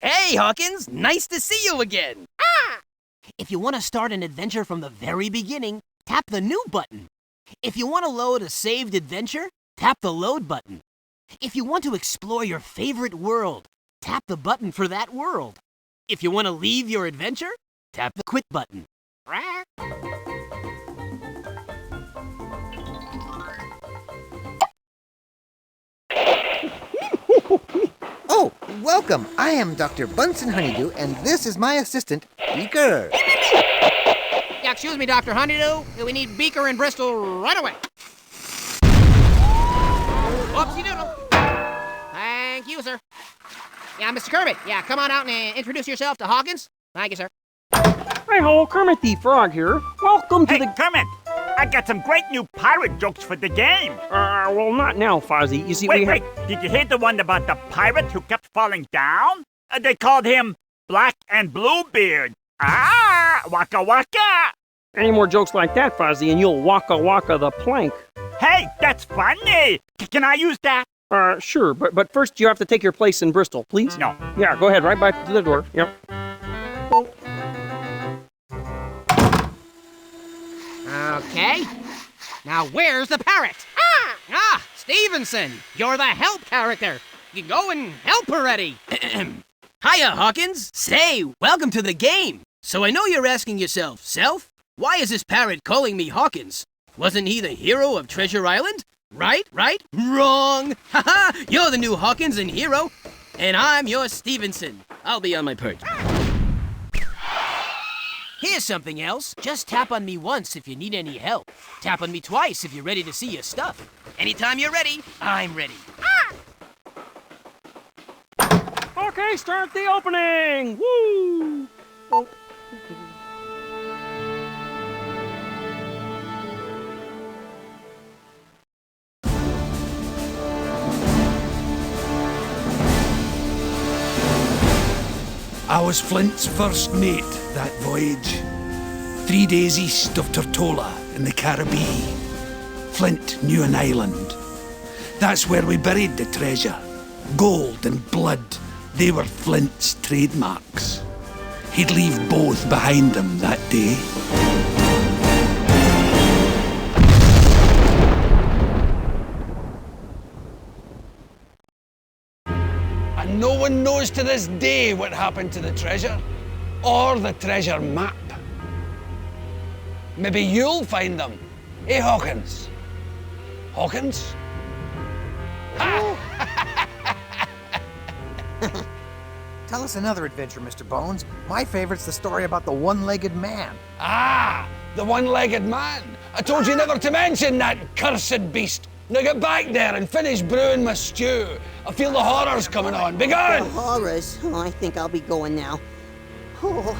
Hey, Hawkins! Nice to see you again! Ah! If you want to start an adventure from the very beginning, tap the New button. If you want to load a saved adventure, tap the Load button. If you want to explore your favorite world, tap the button for that world. If you want to leave your adventure, tap the Quit button. Oh, welcome. I am Dr. Bunsen Honeydew, and this is my assistant, Beaker. Yeah, excuse me, Dr. Honeydew. We need Beaker in Bristol right away. Whoopsie doodle. Thank you, sir. Yeah, Mr. Kermit. Yeah, come on out and introduce yourself to Hawkins. Thank you, sir. Hi-ho, Kermit the Frog here. Welcome to the... Kermit! I got some great new pirate jokes for the game. Well, not now, Fozzie. You see, Wait. Did you hear the one about the pirate who kept falling down? They called him Black and Bluebeard. Ah! Waka waka! Any more jokes like that, Fozzie, and you'll waka the plank. Hey, that's funny! Can I use that? Sure, but first you have to take your place in Bristol, please? No. Yeah, go ahead, right back to the door. Yep. Okay. Now where's the parrot? Ah, Stevenson, you're the help character. You go and help already. Hiya, Hawkins. Say, welcome to the game. So I know you're asking yourself, why is this parrot calling me Hawkins? Wasn't he the hero of Treasure Island? Right? Wrong. Haha, you're the new Hawkins and hero. And I'm your Stevenson. I'll be on my perch. Here's something else. Just tap on me once if you need any help. Tap on me twice if you're ready to see your stuff. Anytime you're ready, I'm ready. Okay, start the opening! Woo! Oh. I was Flint's first mate that voyage. 3 days east of Tortola in the Caribbean. Flint knew an island. That's where we buried the treasure. Gold and blood, they were Flint's trademarks. He'd leave both behind him that day. And no one knows to this day what happened to the treasure, or the treasure map. Maybe you'll find them. Eh, Hawkins? Hawkins? Tell us another adventure, Mr. Bones. My favorite's the story about the one-legged man. Ah, the one-legged man. I told you never to mention that cursed beast. Now get back there and finish brewing my stew. I feel the horrors coming on. Be gone! The horrors? Oh, I think I'll be going now. Oh.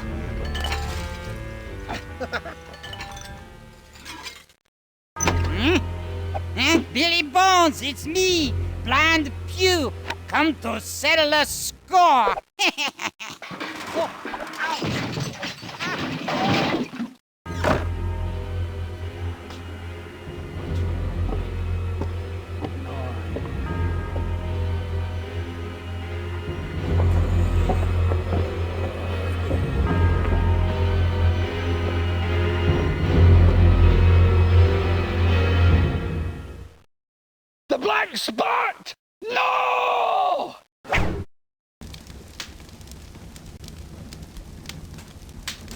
Billy Bones, it's me, Blind Pew. Come to settle a score. The black spot! No!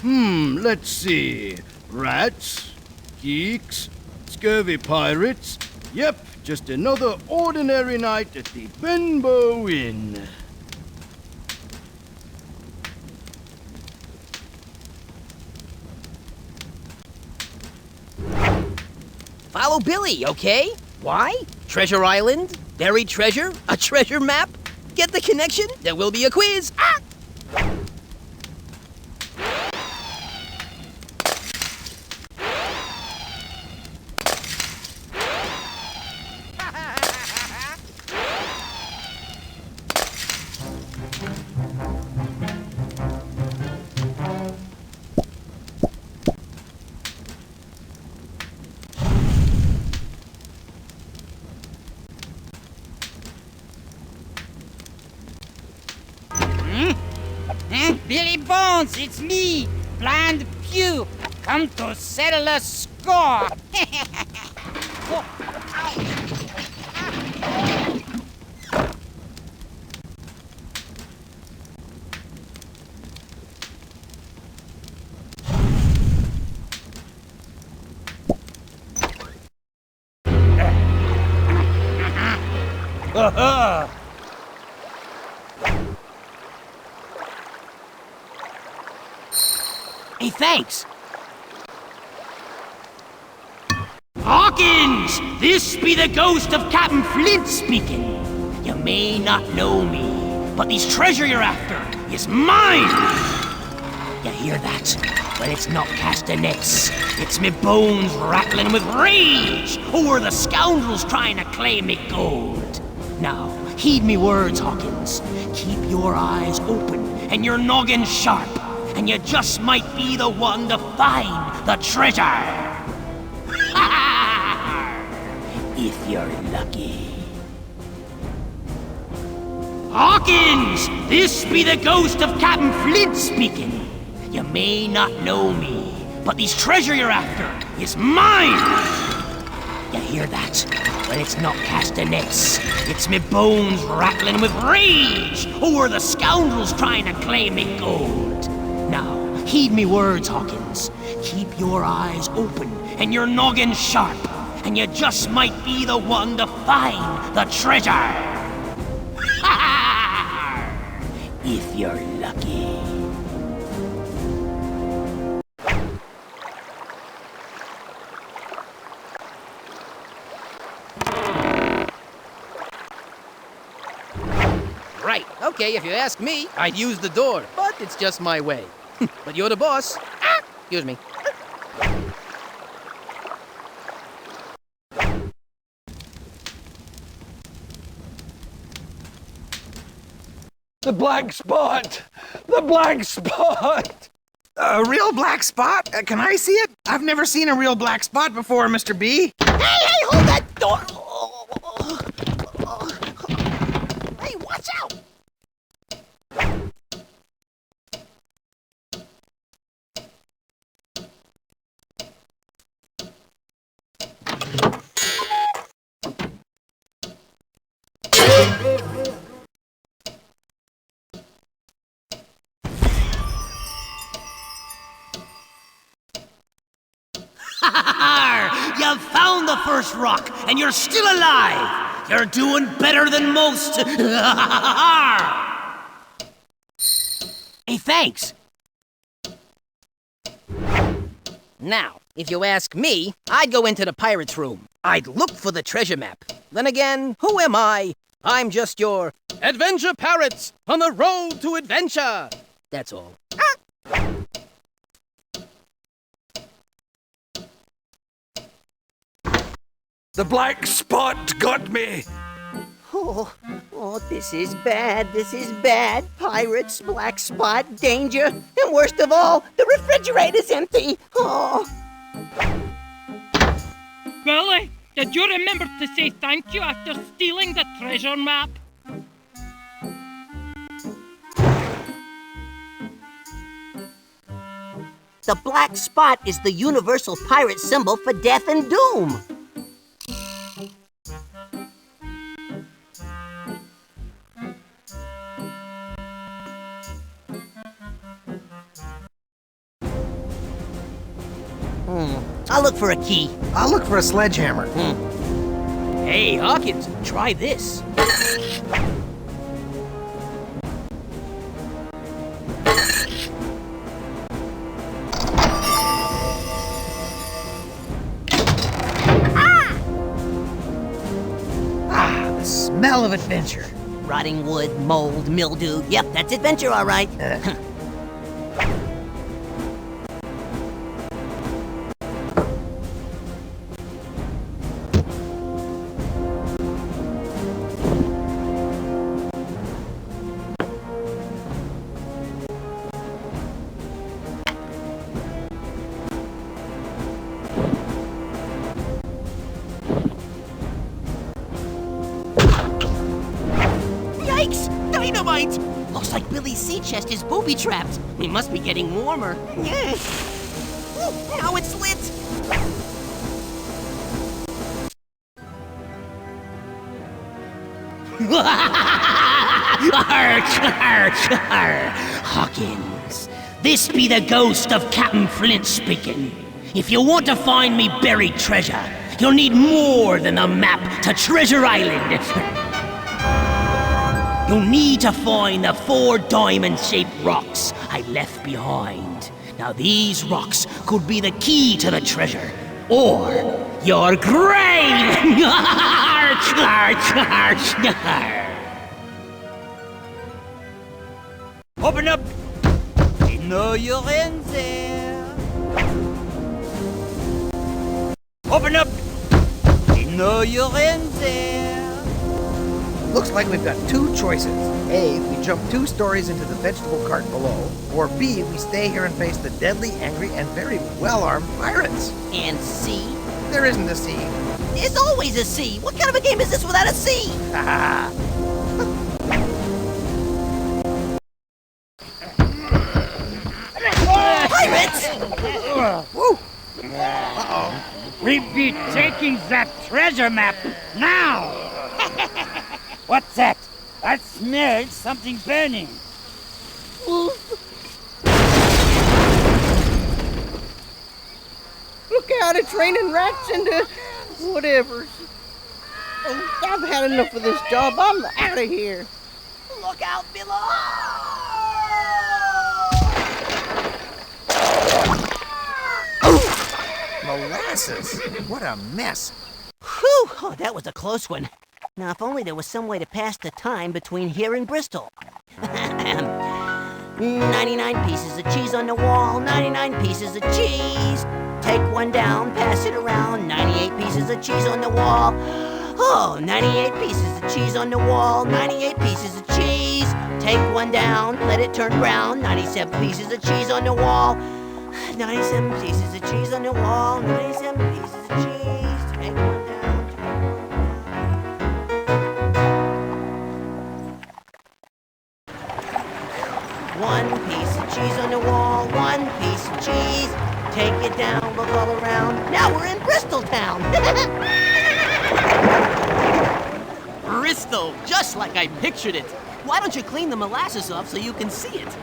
Let's see. Rats, geeks, scurvy pirates. Yep, just another ordinary night at the Benbow Inn. Follow Billy, okay? Why? Treasure Island? Buried treasure? A treasure map? Get the connection? There will be a quiz. Ah! Billy Bones, it's me, Blind Pew. Come to settle a score. Hey, thanks. Hawkins! This be the ghost of Captain Flint speaking. You may not know me, but this treasure you're after is mine! You hear that? Well, it's not castanets. It's me bones rattling with rage over the scoundrels trying to claim me gold. Now, heed me words, Hawkins. Keep your eyes open and your noggin sharp, and you just might be the one to find the treasure. If you're lucky. Hawkins! This be the ghost of Captain Flint speaking. You may not know me, but this treasure you're after is mine! You hear that? Well, it's not castanets. It's me bones rattling with rage over the scoundrels trying to claim me gold. Now, heed me words, Hawkins. Keep your eyes open and your noggin sharp, and you just might be the one to find the treasure. If you're lucky. Right, okay, if you ask me, I'd use the door, but it's just my way. But you're the boss. Excuse me. The black spot! The black spot! A real black spot? Can I see it? I've never seen a real black spot before, Mr. B. Hey, hold that door! Hey, watch out! You found the first rock, and you're still alive! You're doing better than most! Hey, thanks! Now, if you ask me, I'd go into the pirate's room. I'd look for the treasure map. Then again, who am I? I'm just your adventure parrots on the road to adventure. That's all. The black spot got me! Oh, this is bad. This is bad. Pirates, black spot, danger, and worst of all, the refrigerator's empty. Oh. Billy, did you remember to say thank you after stealing the treasure map? The black spot is the universal pirate symbol for death and doom. I'll look for a key. I'll look for a sledgehammer. Hey, Hawkins, try this. The smell of adventure. Rotting wood, mold, mildew. Yep, that's adventure, all right. sea chest is booby-trapped. We must be getting warmer. Yeah. Now it's lit! Hawkins, this be the ghost of Captain Flint speaking. If you want to find me buried treasure, you'll need more than a map to Treasure Island. You'll need to find the 4 diamond-shaped rocks I left behind. Now these rocks could be the key to the treasure, or your grave! Open up! We know you're in there. Open up! We know you're in there. Looks like we've got 2 choices. A, we jump 2 stories into the vegetable cart below, or B, we stay here and face the deadly, angry, and very well-armed pirates. And C? There isn't a C. There's always a C. What kind of a game is this without a C? Haha. Pirates! Woo! We be taking that treasure map now! What's that? I smell something burning. Look out, it's raining rats into whatever. Oh, I've had enough of this job. I'm out of here. Look out below! Molasses! What a mess. Whew! Oh, that was a close one. Now, if only there was some way to pass the time between here and Bristol. 99 pieces of cheese on the wall, 99 pieces of cheese. Take one down, pass it around, 98 pieces of cheese on the wall. Oh, 98 pieces of cheese on the wall, 98 pieces of cheese. Take one down, let it turn brown, 97 pieces of cheese on the wall. 97 pieces of cheese on the wall, 97 pieces of cheese. Take one down. One piece of cheese on the wall, 1 piece of cheese. Take it down, look all around. Now we're in Bristol town. Bristol, just like I pictured it. Why don't you clean the molasses off so you can see it?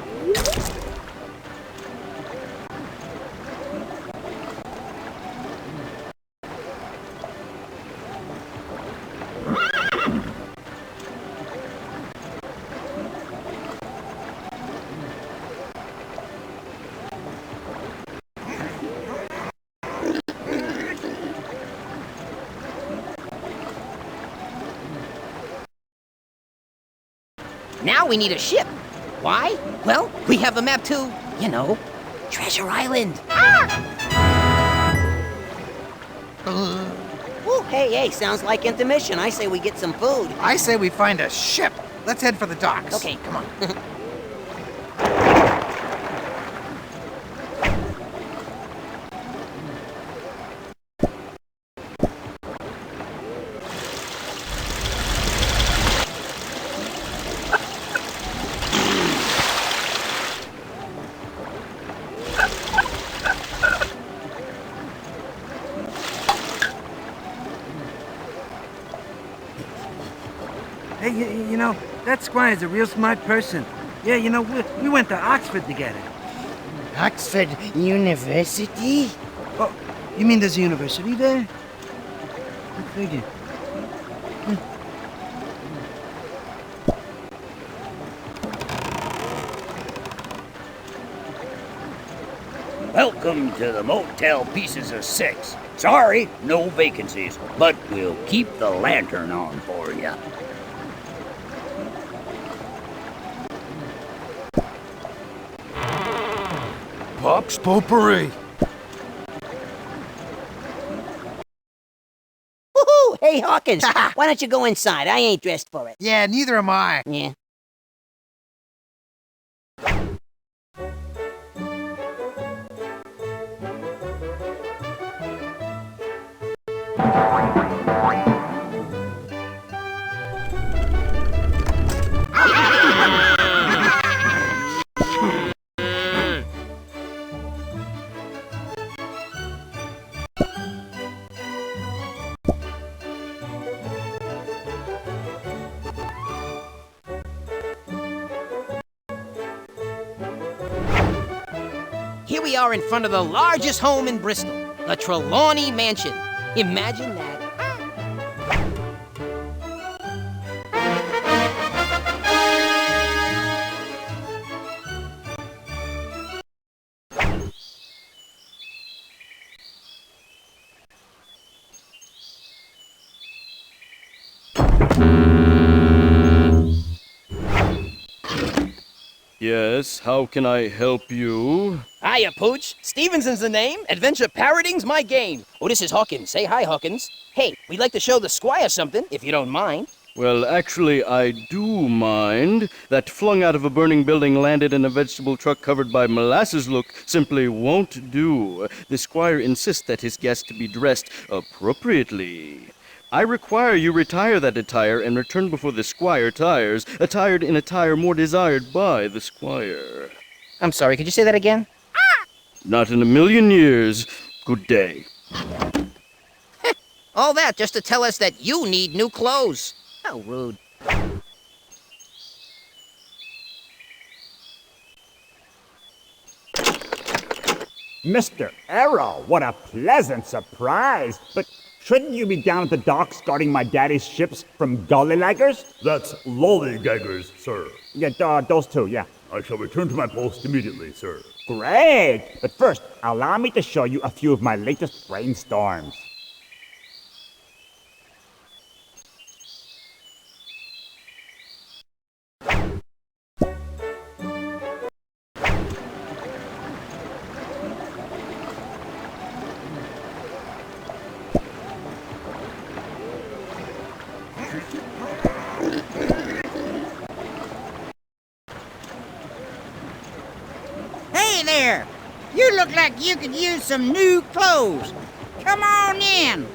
Now we need a ship. Why? Well, we have a map to, you know, Treasure Island. Ooh, hey, sounds like intermission. I say we get some food. I say we find a ship. Let's head for the docks. Okay. Come on. Hey, you know, that squire's a real smart person. Yeah, you know, we went to Oxford together. Oxford University? Oh, you mean there's a university there? Good figure. Welcome to the Motel Pieces of 6. Sorry, no vacancies, but we'll keep the lantern on for you. Pops Potpourri. Woohoo! Hey, Hawkins, why don't you go inside? I ain't dressed for it. Yeah, neither am I. Yeah. here we are in front of the largest home in Bristol, the Trelawney Mansion. Imagine that. Yes, how can I help you? Hiya, Pooch. Stevenson's the name. Adventure parroting's my game. Oh, this is Hawkins. Say hi, Hawkins. Hey, we'd like to show the squire something, if you don't mind. Well, actually, I do mind. That flung out of a burning building landed in a vegetable truck covered by molasses look simply won't do. The squire insists that his guest be dressed appropriately. I require you retire that attire and return before the squire tires, attired in attire more desired by the squire. I'm sorry, could you say that again? Not in a million years. Good day. All that just to tell us that you need new clothes. How rude. Mr. Arrow, what a pleasant surprise. But shouldn't you be down at the docks guarding my daddy's ships from gullylaggers? That's lollygaggers, sir. Yeah, those two, yeah. I shall return to my post immediately, sir. Great! But first, allow me to show you a few of my latest brainstorms. Hey there! You look like you could use some new clothes. Come on in.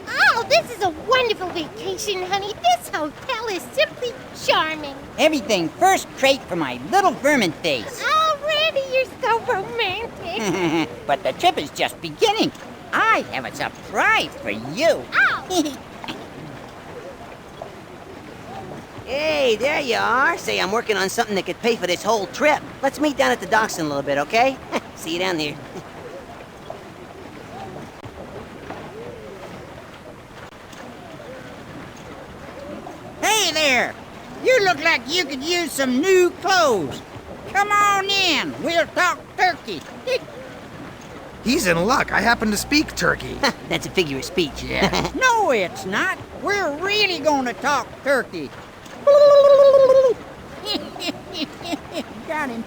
Oh, this is a wonderful vacation, honey. This hotel is simply charming. Everything first crate for my little vermin face. Already, you're so romantic. But the trip is just beginning. I have a surprise for you. Oh. Hey, there you are. Say I'm working on something that could pay for this whole trip. Let's meet down at the docks in a little bit, okay? See you down there. Hey there! You look like you could use some new clothes. Come on in. We'll talk turkey. He's in luck. I happen to speak turkey. That's a figure of speech. Yeah. No, it's not. We're really going to talk turkey. Got him.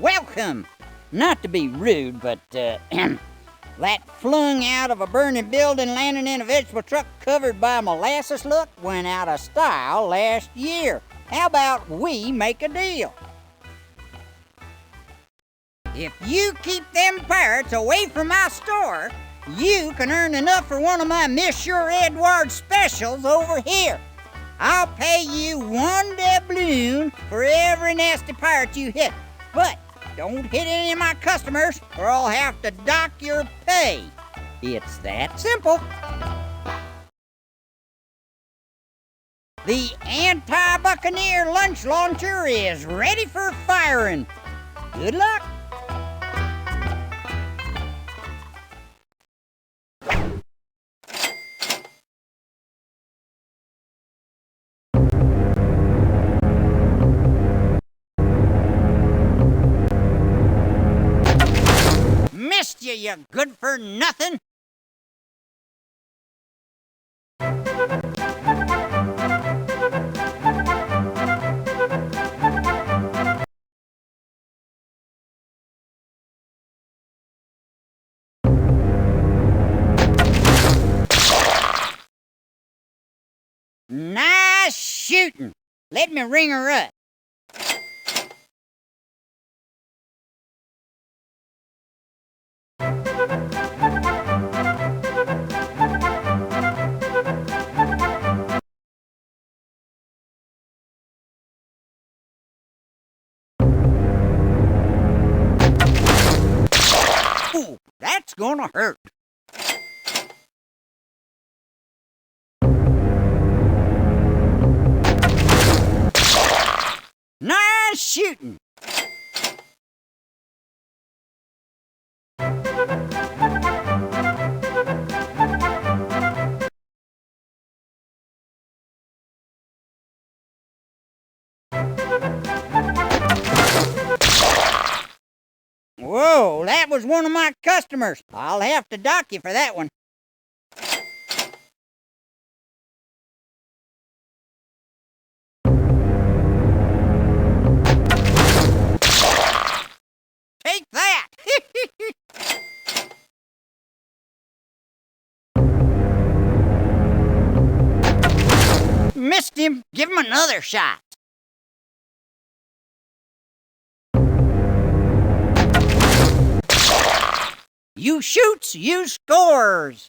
Welcome. Not to be rude, but that flung out of a burning building landing in a vegetable truck covered by molasses look went out of style last year. How about we make a deal? If you keep them pirates away from my store, you can earn enough for one of my Monsieur Edward specials over here. I'll pay you 1 doubloon for every nasty pirate you hit. But don't hit any of my customers or I'll have to dock your pay. It's that simple. The anti-Buccaneer lunch launcher is ready for firing. Good luck. Missed you, you good-for-nothing. Nice shooting. Let me ring her up. that's gonna hurt. Nice shooting. Whoa, that was one of my customers. I'll have to dock you for that one. Take that! Missed him. Give him another shot. You shoots, you scores.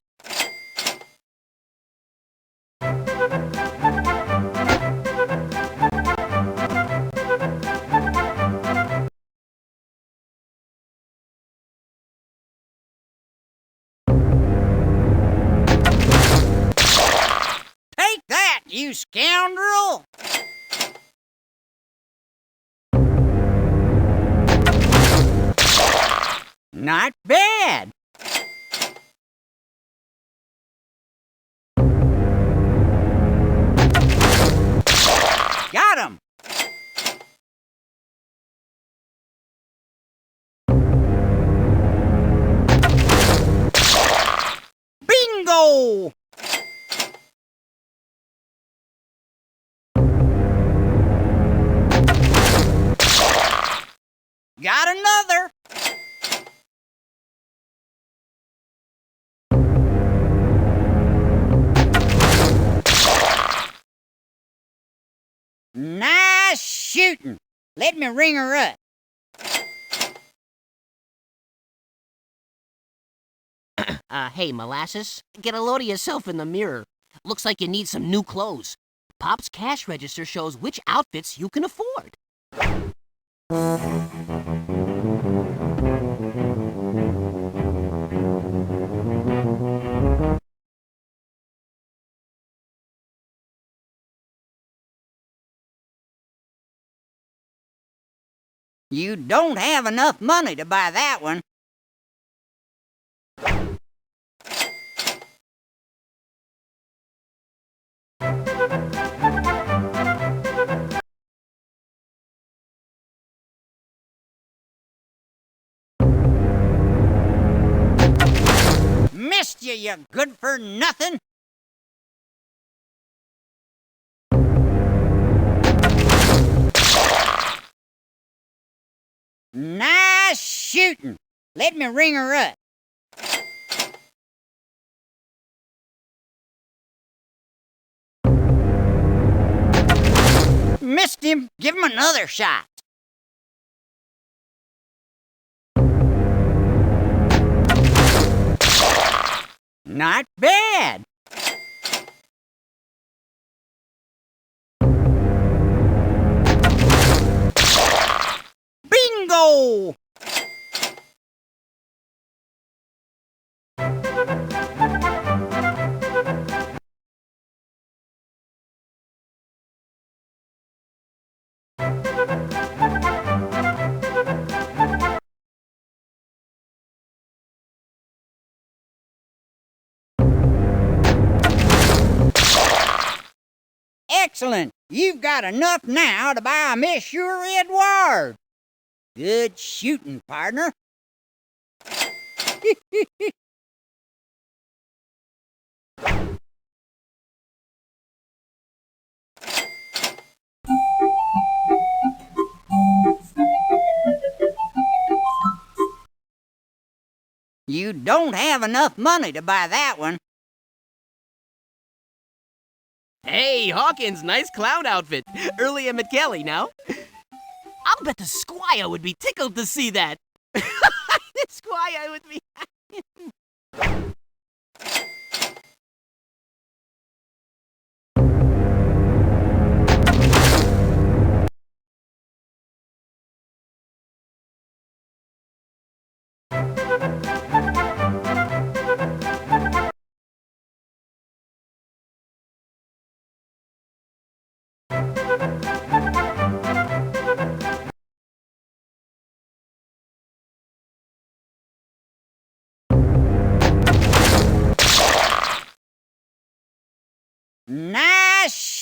Take that, you scoundrel! Not bad. Got him. Bingo! Got another. Nice shooting. Let me ring her up. Hey, Molasses, get a load of yourself in the mirror. Looks like you need some new clothes. Pop's cash register shows which outfits you can afford. You don't have enough money to buy that one. Missed you good for nothing. Nice shooting. Let me ring her up. Missed him. Give him another shot. Not bad. Bingo! Excellent. You've got enough now to buy a Monsieur Edward. Good shooting, partner. You don't have enough money to buy that one. Hey, Hawkins, nice clown outfit. Early at McKelly, now. I'll bet the squire would be tickled to see that. The squire would be...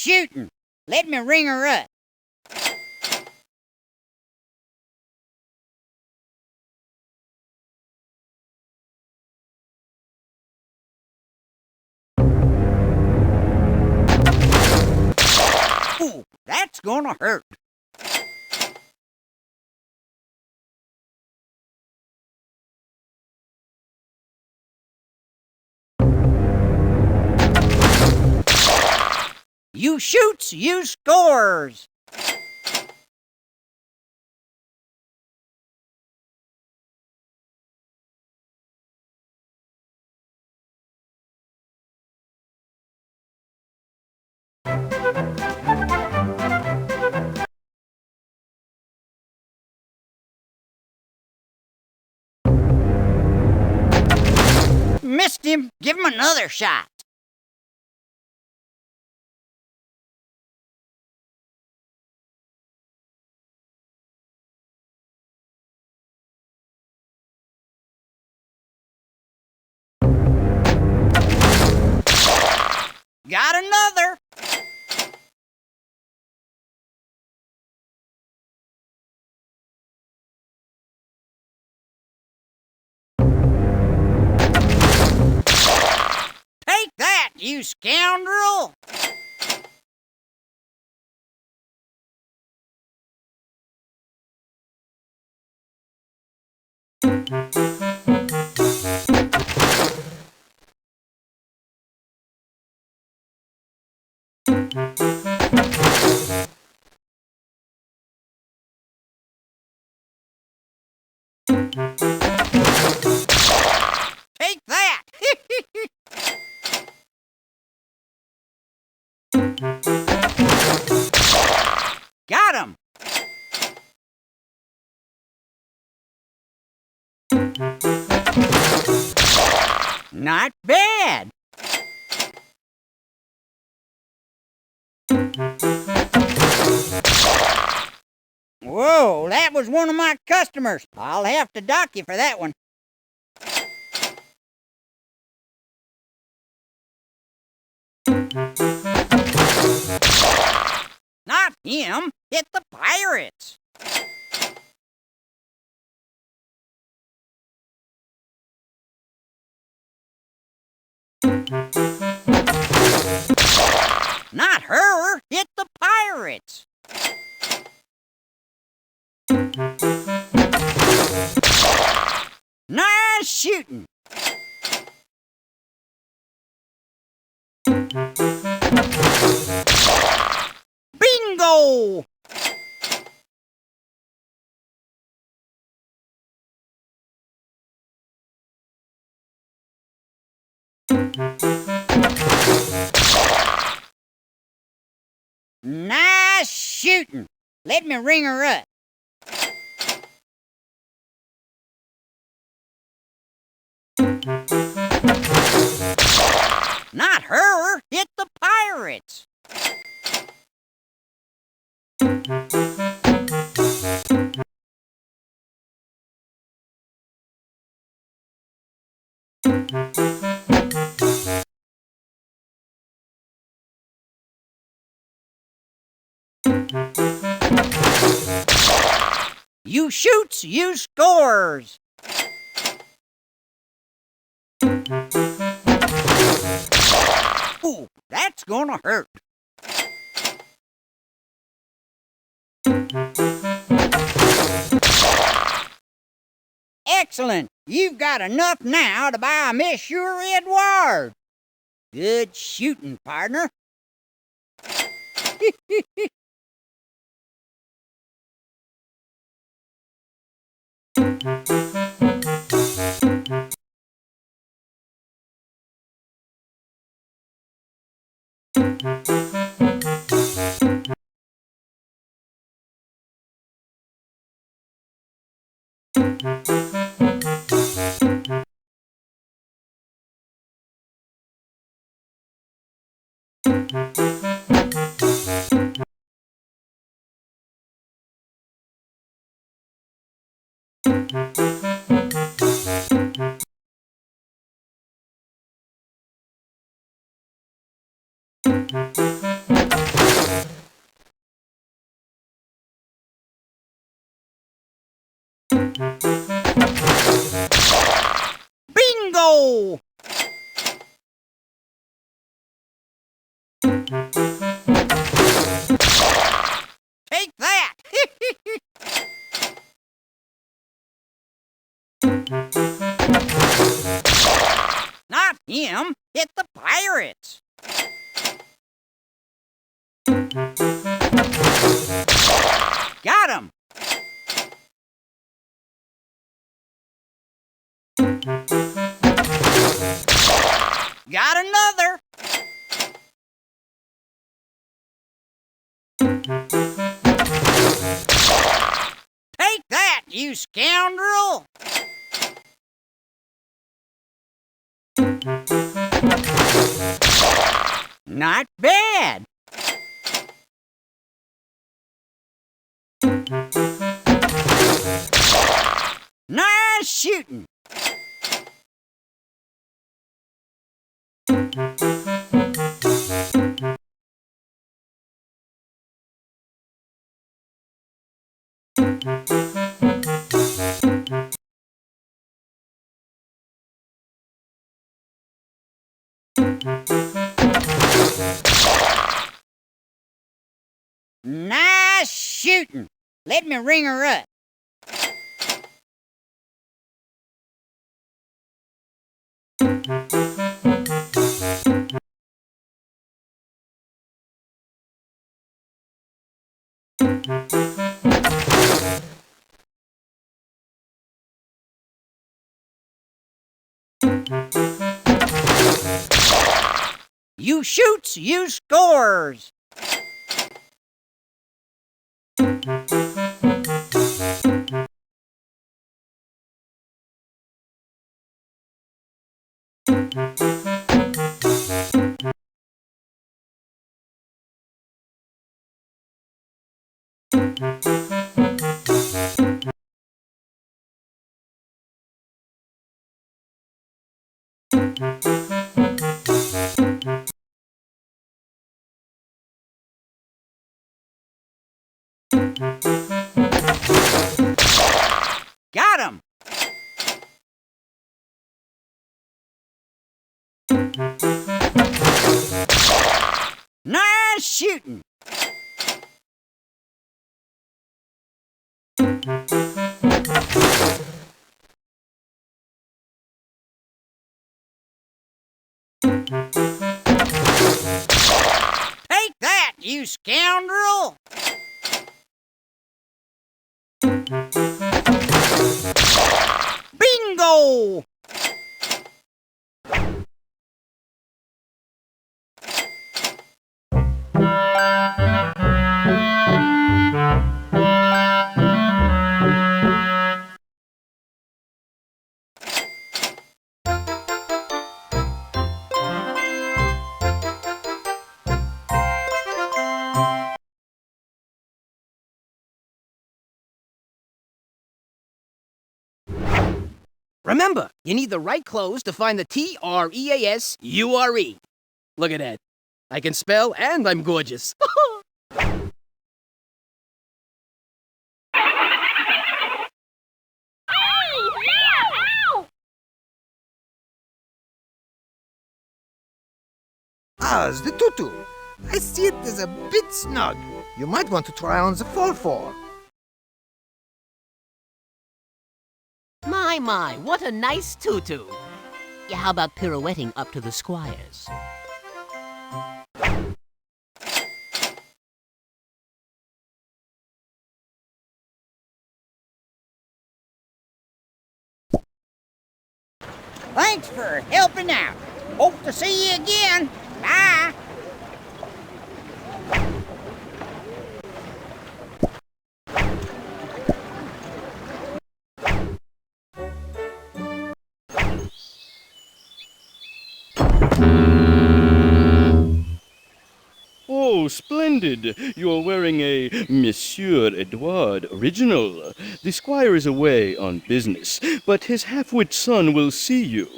shooting. Let me ring her up. Ooh, that's gonna hurt. You shoots, you scores. Missed him. Give him another shot. Got another. Take that, you scoundrel! Take that! Got him! Not bad! Whoa, that was one of my customers. I'll have to dock you for that one. Not him. Hit the pirates. Not her. Hit the pirates. Nice shooting. Bingo! Nice shooting. Let me ring her up. Not her. Hit the pirates. You shoots, you scores. Ooh, that's gonna hurt. Excellent. You've got enough now to buy Monsieur Edward. Good shooting, partner. him hit the pirates. Got him. Got another. Take that, you scoundrel! Not bad. Nice shooting. Nice shooting. Let me ring her up. You shoots, you scores. Got him! Nice shooting! Take that, you scoundrel! Bingo! Remember, you need the right clothes to find the Treasure. Look at that. I can spell and I'm gorgeous. Ah, the tutu. I see it is a bit snug. You might want to try on the 4-4. My, what a nice tutu. Yeah, how about pirouetting up to the squires? Thanks for helping out. Hope to see you again. Bye. Oh, splendid! You're wearing a Monsieur Edouard original. The squire is away on business, but his half-wit son will see you.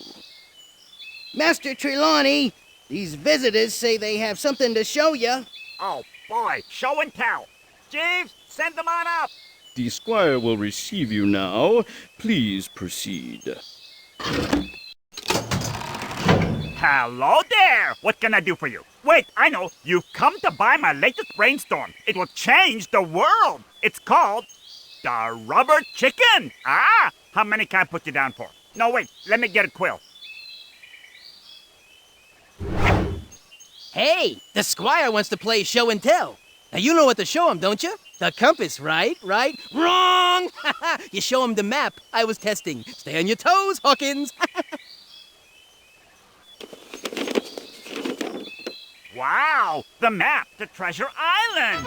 Master Trelawney, these visitors say they have something to show you. Oh, boy, show and tell. Jeeves, send them on up. The squire will receive you now. Please proceed. Hello there! What can I do for you? Wait, I know. You've come to buy my latest brainstorm. It will change the world. It's called the Rubber Chicken. Ah, how many can I put you down for? No, wait, let me get a quill. Hey, the squire wants to play show and tell. Now you know what to show him, don't you? The compass, right? Wrong! You show him the map I was testing. Stay on your toes, Hawkins. Wow, the map to Treasure Island.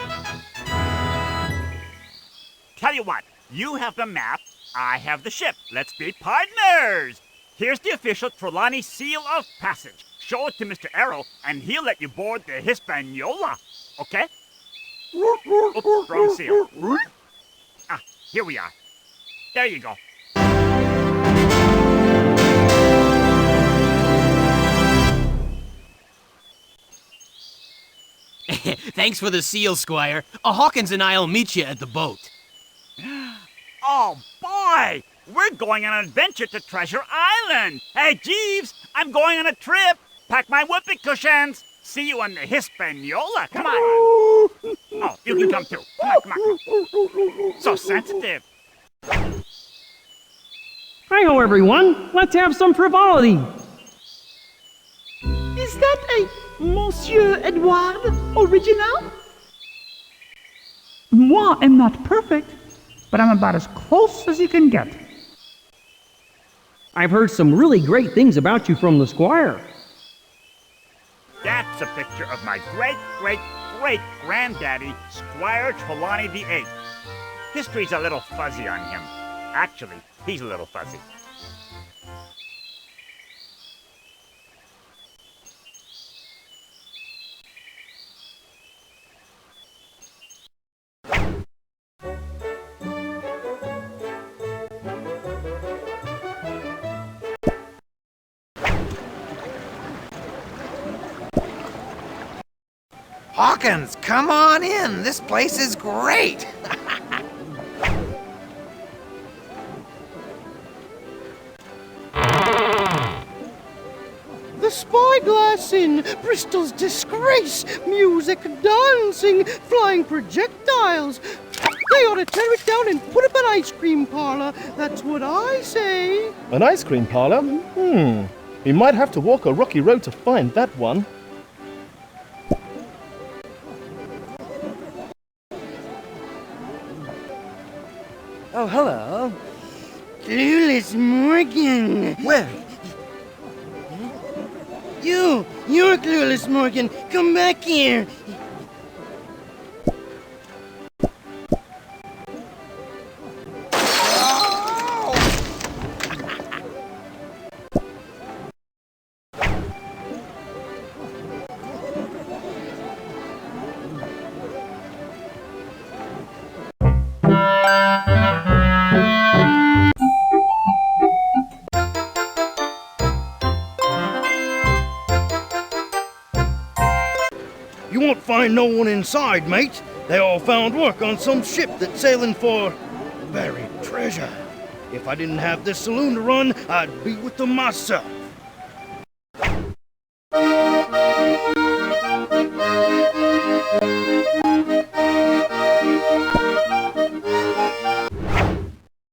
Tell you what, you have the map, I have the ship. Let's be partners. Here's the official Trelawney seal of passage. Show it to Mr. Arrow, and he'll let you board the Hispaniola. Okay? Oops, wrong seal. Ah, here we are. There you go. Thanks for the seal, Squire. Hawkins and I'll meet you at the boat. Oh, boy! We're going on an adventure to Treasure Island! Hey, Jeeves! I'm going on a trip! Pack my whoopee cushions! See you on the Hispaniola! Come on! Oh, you can come too. Come on. So sensitive. Hi-ho, everyone. Let's have some frivolity. Is that a Monsieur Edouard original? Moi am not perfect, but I'm about as close as you can get. I've heard some really great things about you from the Squire. That's a picture of my great-great-great-granddaddy, Squire Trelawney VIII. History's a little fuzzy on him. Actually, he's a little fuzzy. Hawkins, come on in. This place is great. The spyglass in Bristol's disgrace. Music, dancing, flying projectiles. They ought to tear it down and put up an ice cream parlor. That's what I say. An ice cream parlor? We might have to walk a rocky road to find that one. Oh, hello. Clueless Morgan. Where? You're Clueless Morgan. Come back here. You won't find no one inside, mate. They all found work on some ship that's sailing for buried treasure. If I didn't have this saloon to run, I'd be with them myself.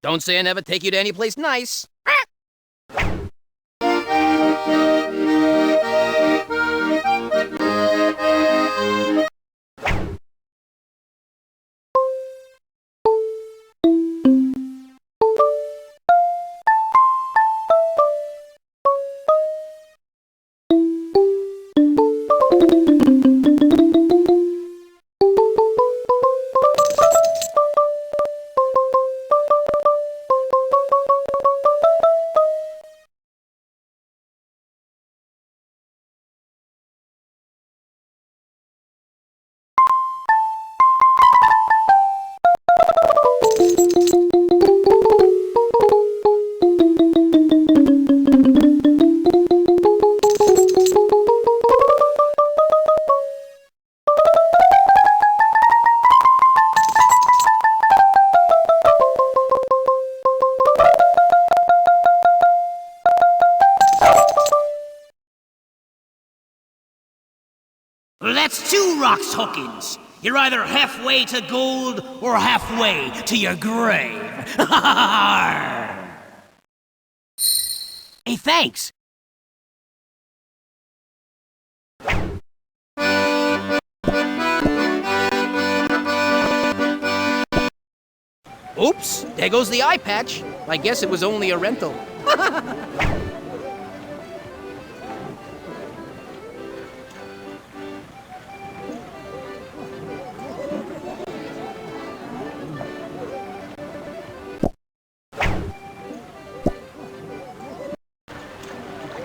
Don't say I never take you to any place nice. That's 2 rocks, Hawkins. You're either halfway to gold or halfway to your grave. Hey, thanks. Oops, there goes the eye patch. I guess it was only a rental.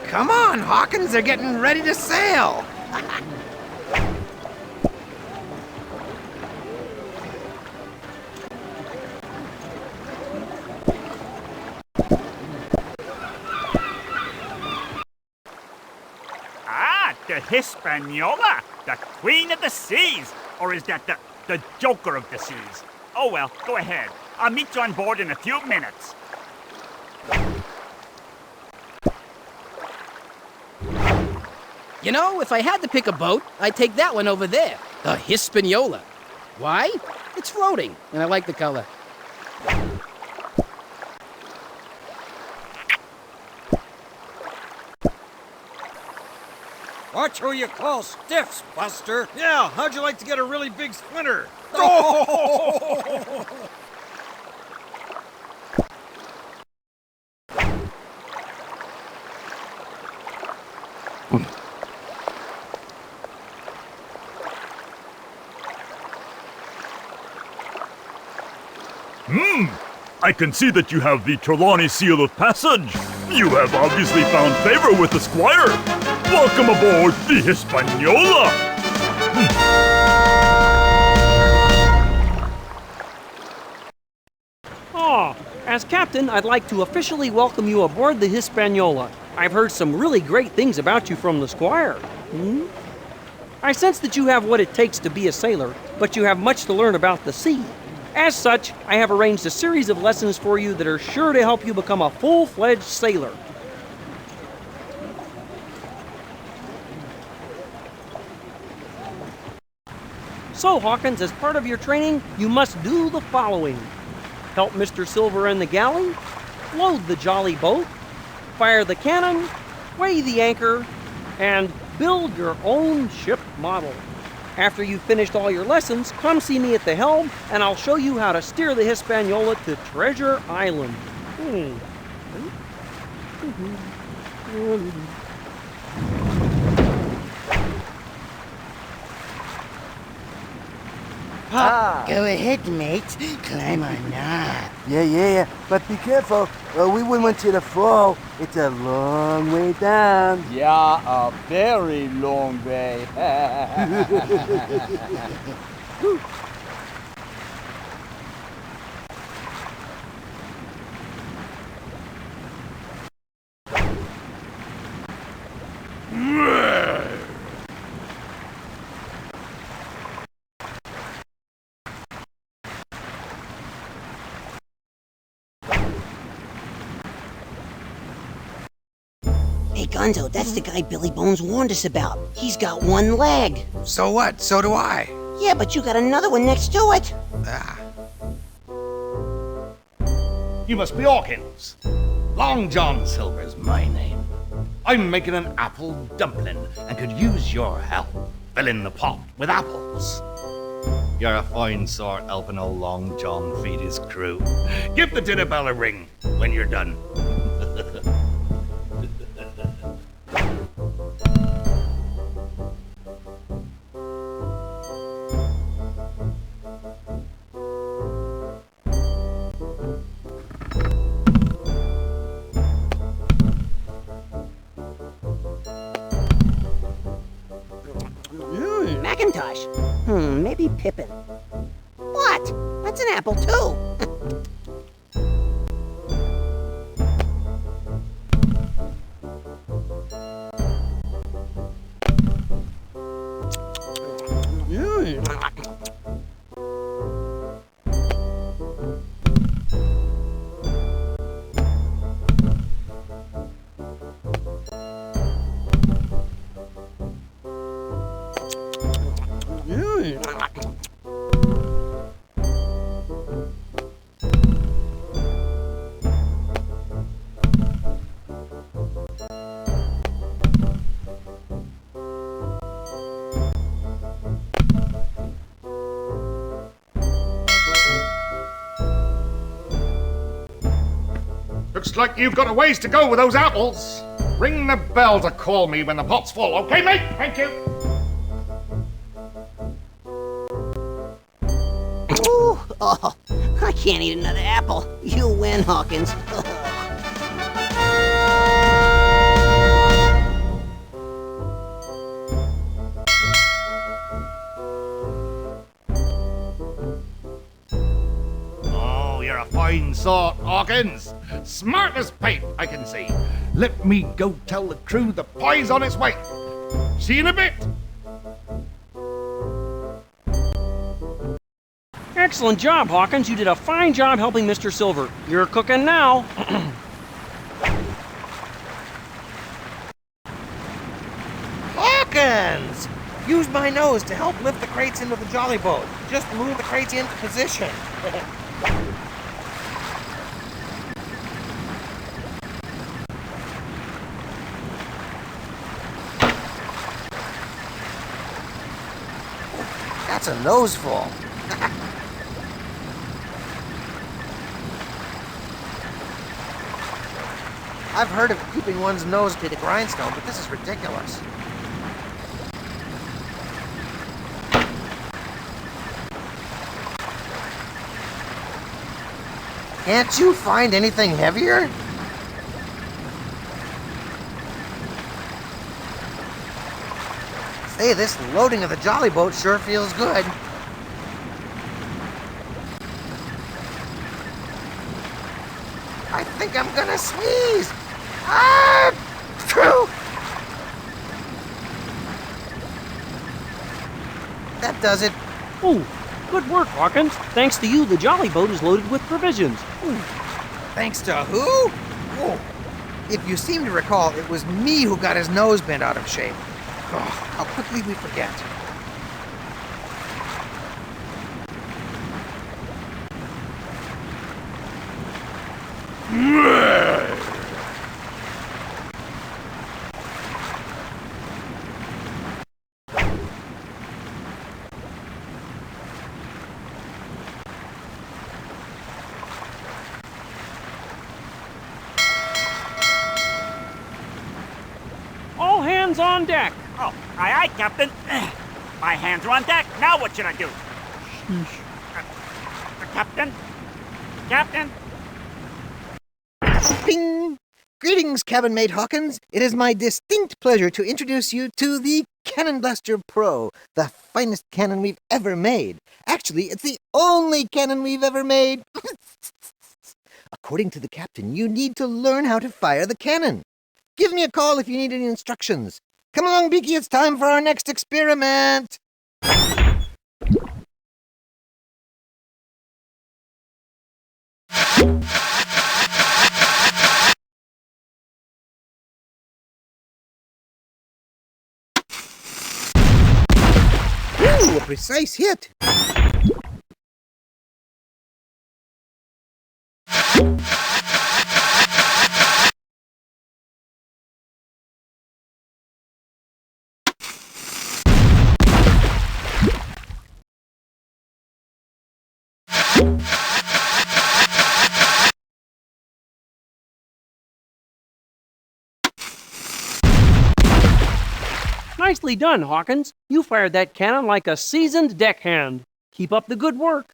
Come on, Hawkins, they're getting ready to sail. The Hispaniola, the Queen of the Seas. Or is that the Joker of the Seas? Oh well, go ahead. I'll meet you on board in a few minutes. You know, if I had to pick a boat, I'd take that one over there, the Hispaniola. Why? It's floating, and I like the color. Watch who you call stiffs, Buster. Yeah, how'd you like to get a really big splinter? I can see that you have the Trelawney Seal of Passage. You have obviously found favor with the Squire. Welcome aboard the Hispaniola. As captain, I'd like to officially welcome you aboard the Hispaniola. I've heard some really great things about you from the Squire. I sense that you have what it takes to be a sailor, but you have much to learn about the sea. As such, I have arranged a series of lessons for you that are sure to help you become a full-fledged sailor. So, Hawkins, as part of your training, you must do the following. Help Mr. Silver in the galley, load the jolly boat, fire the cannon, weigh the anchor, and build your own ship model. After you've finished all your lessons, come see me at the helm, and I'll show you how to steer the Hispaniola to Treasure Island. Go ahead, mate. Climb on up. Yeah. But be careful. We wouldn't want you to fall. It's a long way down. Yeah, a very long way. Hey, Gonzo, that's the guy Billy Bones warned us about. He's got one leg. So what? So do I. Yeah, but you got another one next to it. You must be Hawkins. Long John Silver's my name. I'm making an apple dumpling and could use your help filling the pot with apples. You're a fine sort helping old Long John feed his crew. Give the dinner bell a ring when you're done. Macintosh. Maybe Pippin. What? That's an apple, too. Looks like you've got a ways to go with those apples. Ring the bell to call me when the pot's full, okay, mate? Thank you. Ooh, oh, I can't eat another apple. You win, Hawkins. Oh, you're a fine sort, Hawkins. Smart as paint, I can see. Let me go tell the crew the pie's on its way. See you in a bit. Excellent job, Hawkins. You did a fine job helping Mr. Silver. You're cooking now. Hawkins! Use my nose to help lift the crates into the jolly boat. Just move the crates into position. That's a noseful. I've heard of keeping one's nose to the grindstone, but this is ridiculous. Can't you find anything heavier? Say, this loading of the jolly boat sure feels good. I think I'm gonna sneeze. Ah! Phew! That does it. Ooh, good work, Hawkins. Thanks to you, the jolly boat is loaded with provisions. Ooh. Thanks to who? Ooh. If you seem to recall, it was me who got his nose bent out of shape. Oh, how quickly we forget. All hands on deck. Oh, aye, aye, Captain. My hands are on deck. Now what should I do? Captain? Captain? Ping! Greetings, cabin mate Hawkins. It is my distinct pleasure to introduce you to the Canon Blaster Pro, the finest cannon we've ever made. Actually, it's the only cannon we've ever made. According to the captain, you need to learn how to fire the cannon. Give me a call if you need any instructions. Come along, Beaky, it's time for our next experiment. Ooh, a precise hit. Nicely done, Hawkins. You fired that cannon like a seasoned deckhand. Keep up the good work.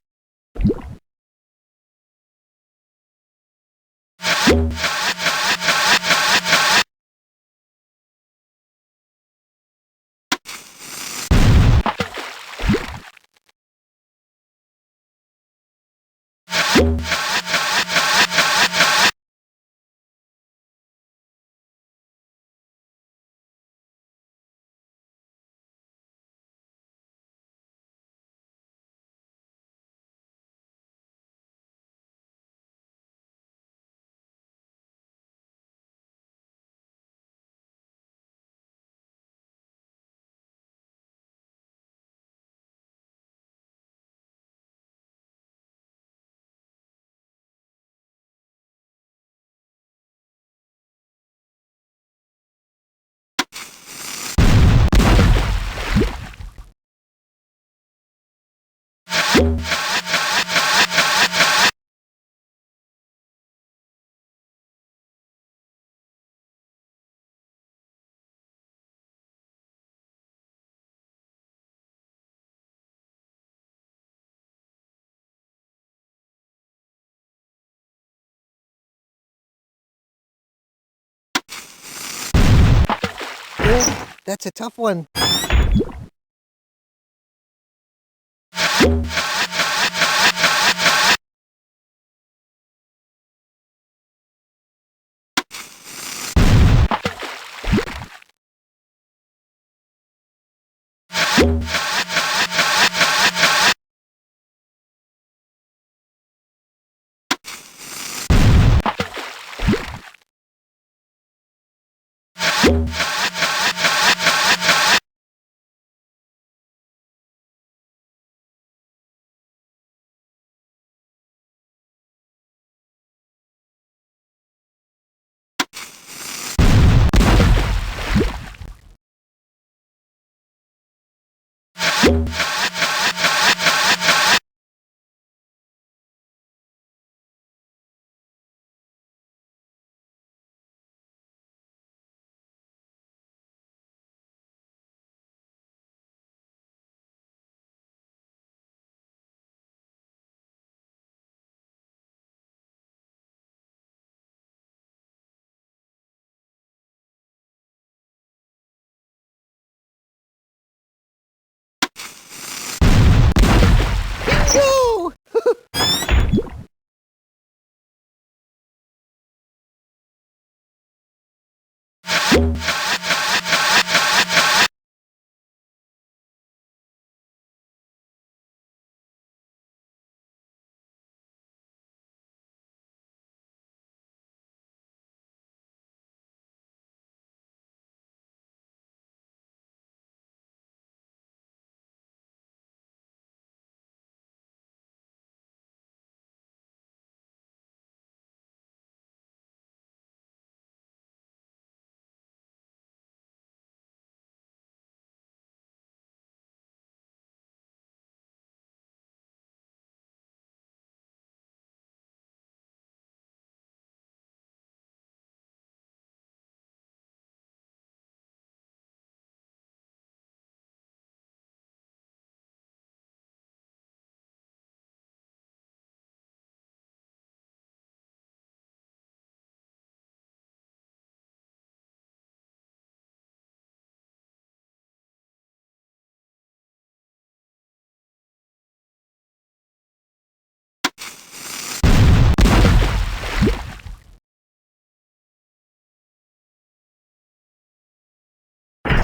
Oh, that's a tough one. Bingo!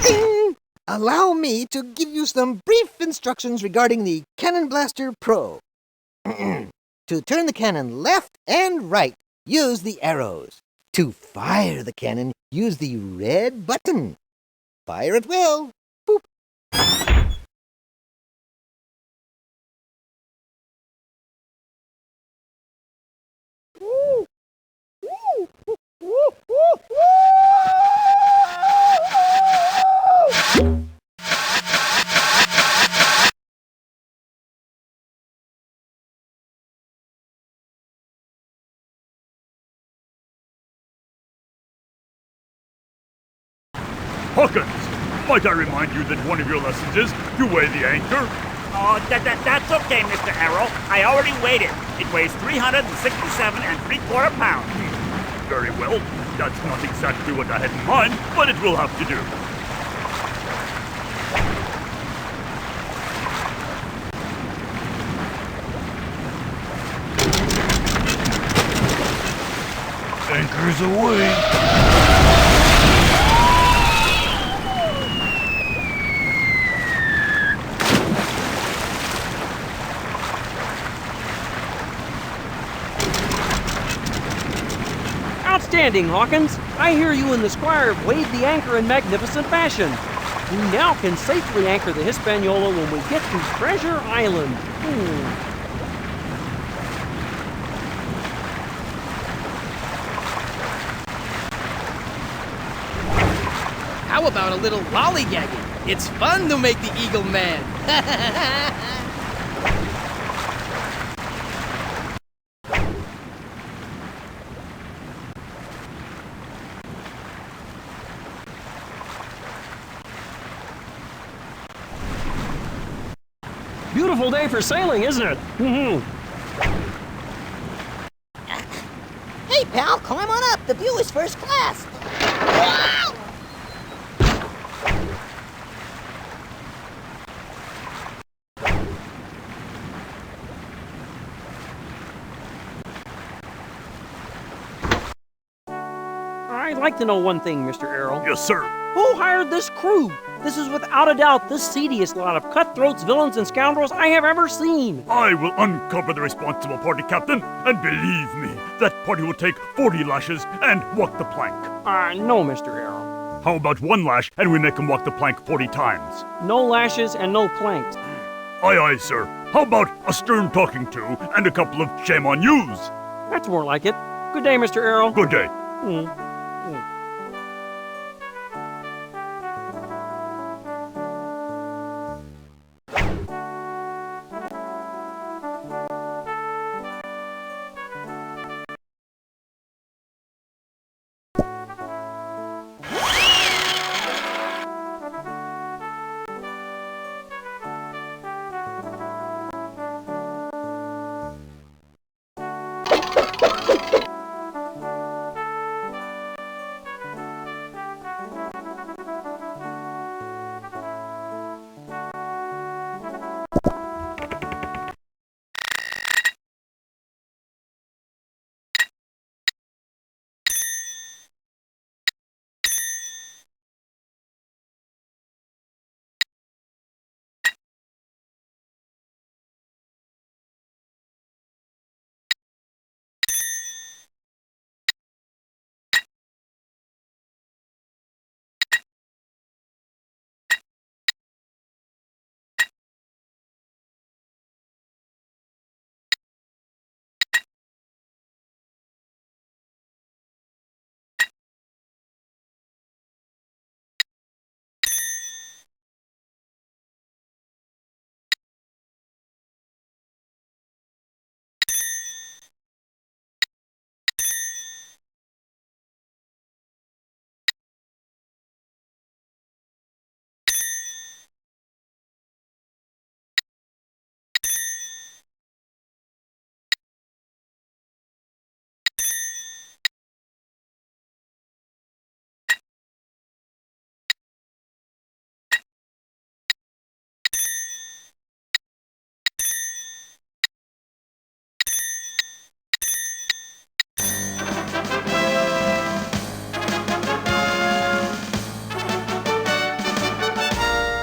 Ding! Allow me to give you some brief instructions regarding the Canon Blaster Pro. To turn the cannon left and right, use the arrows. To fire the cannon, use the red button. Fire at will. Boop. Hawkins, might I remind you that one of your lessons is to weigh the anchor? Oh, that's okay, Mr. Arrow. I already weighed it. It weighs 367.75 pounds. Very well. That's not exactly what I had in mind, but it will have to do. Anchors away. Outstanding, Hawkins! I hear you and the Squire have weighed the anchor in magnificent fashion. We now can safely anchor the Hispaniola when we get to Treasure Island. How about a little lollygagging? It's fun to make the Eagle Man. Beautiful day for sailing, isn't it? Hey, pal, climb on up. The view is first class. I'd like to know one thing, Mr. Arrow. Yes, sir. Who hired this crew? This is without a doubt the seediest lot of cutthroats, villains, and scoundrels I have ever seen. I will uncover the responsible party, Captain, and believe me, that party will take 40 lashes and walk the plank. No, Mr. Arrow. How about 1 lash and we make him walk the plank 40 times? No lashes and no planks. Aye, aye, sir. How about a stern talking to and a couple of shame on yous? That's more like it. Good day, Mr. Arrow. Good day.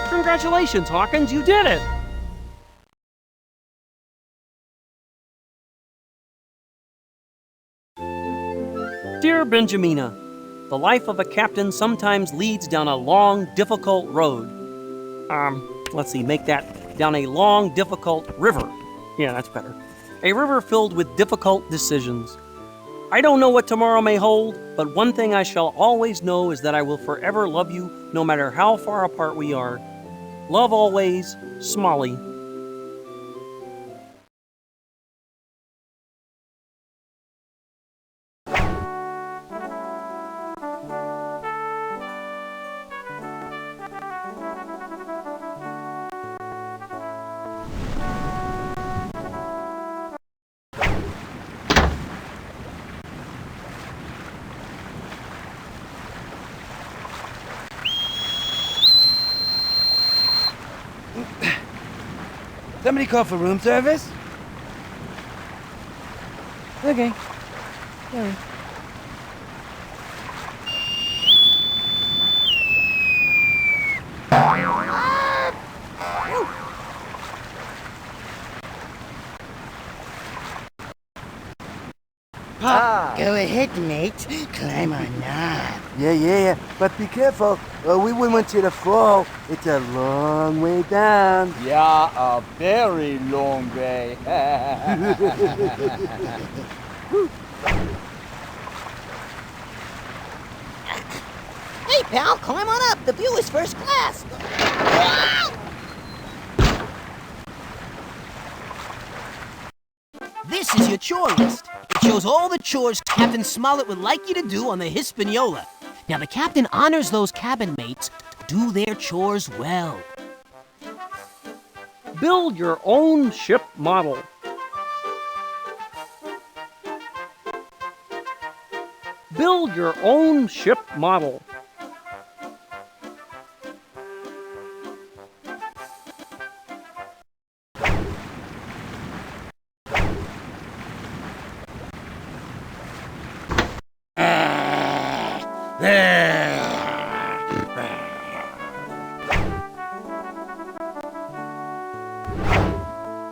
Congratulations, Hawkins, you did it! Dear Benjamina, the life of a captain sometimes leads down a long, difficult road. Let's see, make that down a long, difficult river. Yeah, that's better. A river filled with difficult decisions. I don't know what tomorrow may hold, but one thing I shall always know is that I will forever love you no matter how far apart we are. Love always, Smolly. Somebody call for room service? Okay. Sorry. Go ahead, mate. Climb on up. Yeah. But be careful. We wouldn't want you to fall. It's a long way down. Yeah, a very long way. Hey, pal, climb on up. The view is first class. This is your chore list. It shows all the chores Captain Smollett would like you to do on the Hispaniola. Now, the captain honors those cabin mates to do their chores well. Build your own ship model. Build your own ship model.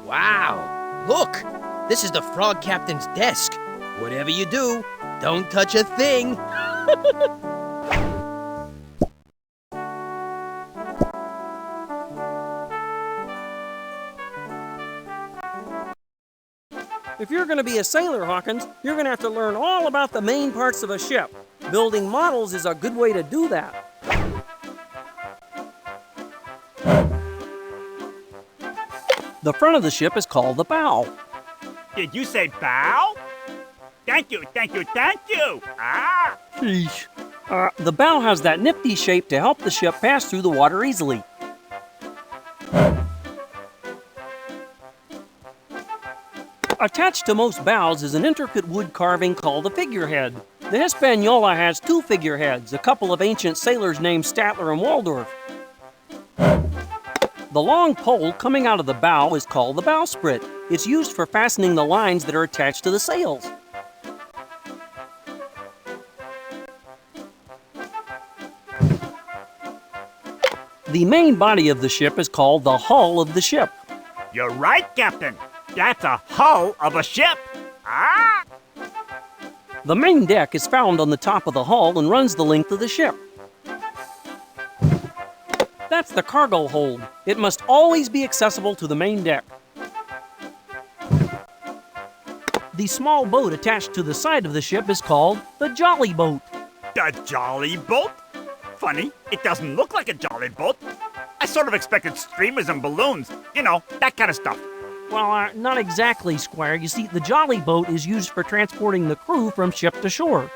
Wow! Look! This is the Frog Captain's desk. Whatever you do, don't touch a thing. If you're going to be a sailor, Hawkins, you're going to have to learn all about the main parts of a ship. Building models is a good way to do that. The front of the ship is called the bow. Did you say bow? Thank you, thank you, thank you! Ah! Sheesh. The bow has that nifty shape to help the ship pass through the water easily. Attached to most bows is an intricate wood carving called a figurehead. The Hispaniola has 2 figureheads, a couple of ancient sailors named Statler and Waldorf. The long pole coming out of the bow is called the bowsprit. It's used for fastening the lines that are attached to the sails. The main body of the ship is called the hull of the ship. You're right, Captain. That's a hull of a ship. Ah! The main deck is found on the top of the hull and runs the length of the ship. That's the cargo hold. It must always be accessible to the main deck. The small boat attached to the side of the ship is called the jolly boat. The jolly boat? Funny, it doesn't look like a jolly boat. I sort of expected streamers and balloons. You know, that kind of stuff. Well, not exactly, Squire. You see, the jolly boat is used for transporting the crew from ship to shore.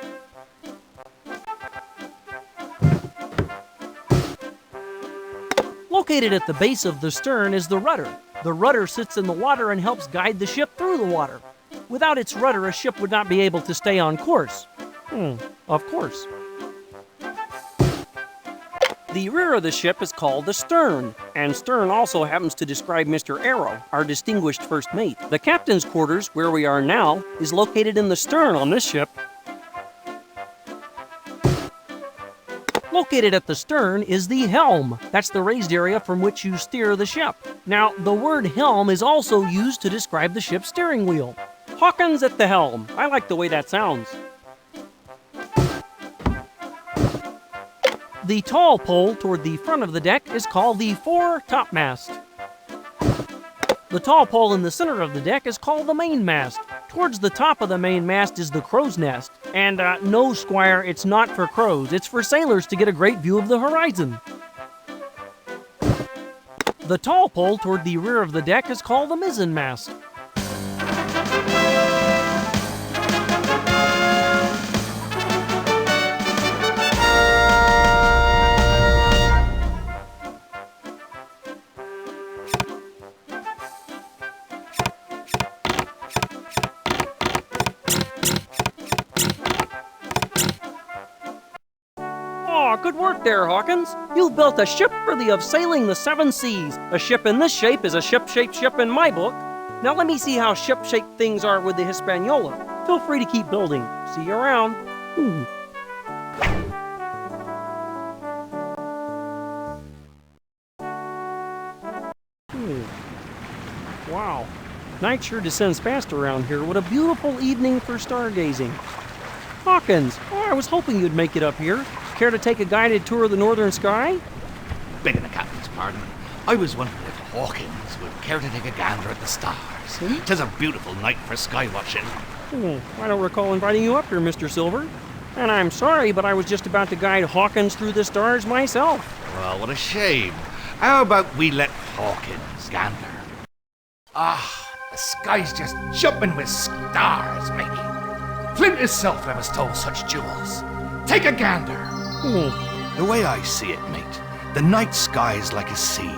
Located at the base of the stern is the rudder. The rudder sits in the water and helps guide the ship through the water. Without its rudder, a ship would not be able to stay on course. Of course. The rear of the ship is called the stern, and stern also happens to describe Mr. Arrow, our distinguished first mate. The captain's quarters, where we are now, is located in the stern on this ship. Located at the stern is the helm. That's the raised area from which you steer the ship. Now, the word helm is also used to describe the ship's steering wheel. Hawkins at the helm. I like the way that sounds. The tall pole toward the front of the deck is called the fore topmast. The tall pole in the center of the deck is called the mainmast. Towards the top of the mainmast is the crow's nest. And no, Squire, it's not for crows. It's for sailors to get a great view of the horizon. The tall pole toward the rear of the deck is called the mizzenmast. Good work there, Hawkins. You've built a ship worthy of sailing the 7 seas. A ship in this shape is a ship-shaped ship in my book. Now let me see how ship-shaped things are with the Hispaniola. Feel free to keep building. See you around. Wow. Night sure descends fast around here. What a beautiful evening for stargazing. Hawkins, I was hoping you'd make it up here. Care to take a guided tour of the northern sky? Begging the captain's pardon, I was wondering if Hawkins would care to take a gander at the stars. 'Tis a beautiful night for sky watching. I don't recall inviting you up here, Mr. Silver. And I'm sorry, but I was just about to guide Hawkins through the stars myself. Well, what a shame. How about we let Hawkins gander? The sky's just jumping with stars, matey. Flint himself never stole such jewels. Take a gander. The way I see it, mate, the night sky's like a sea,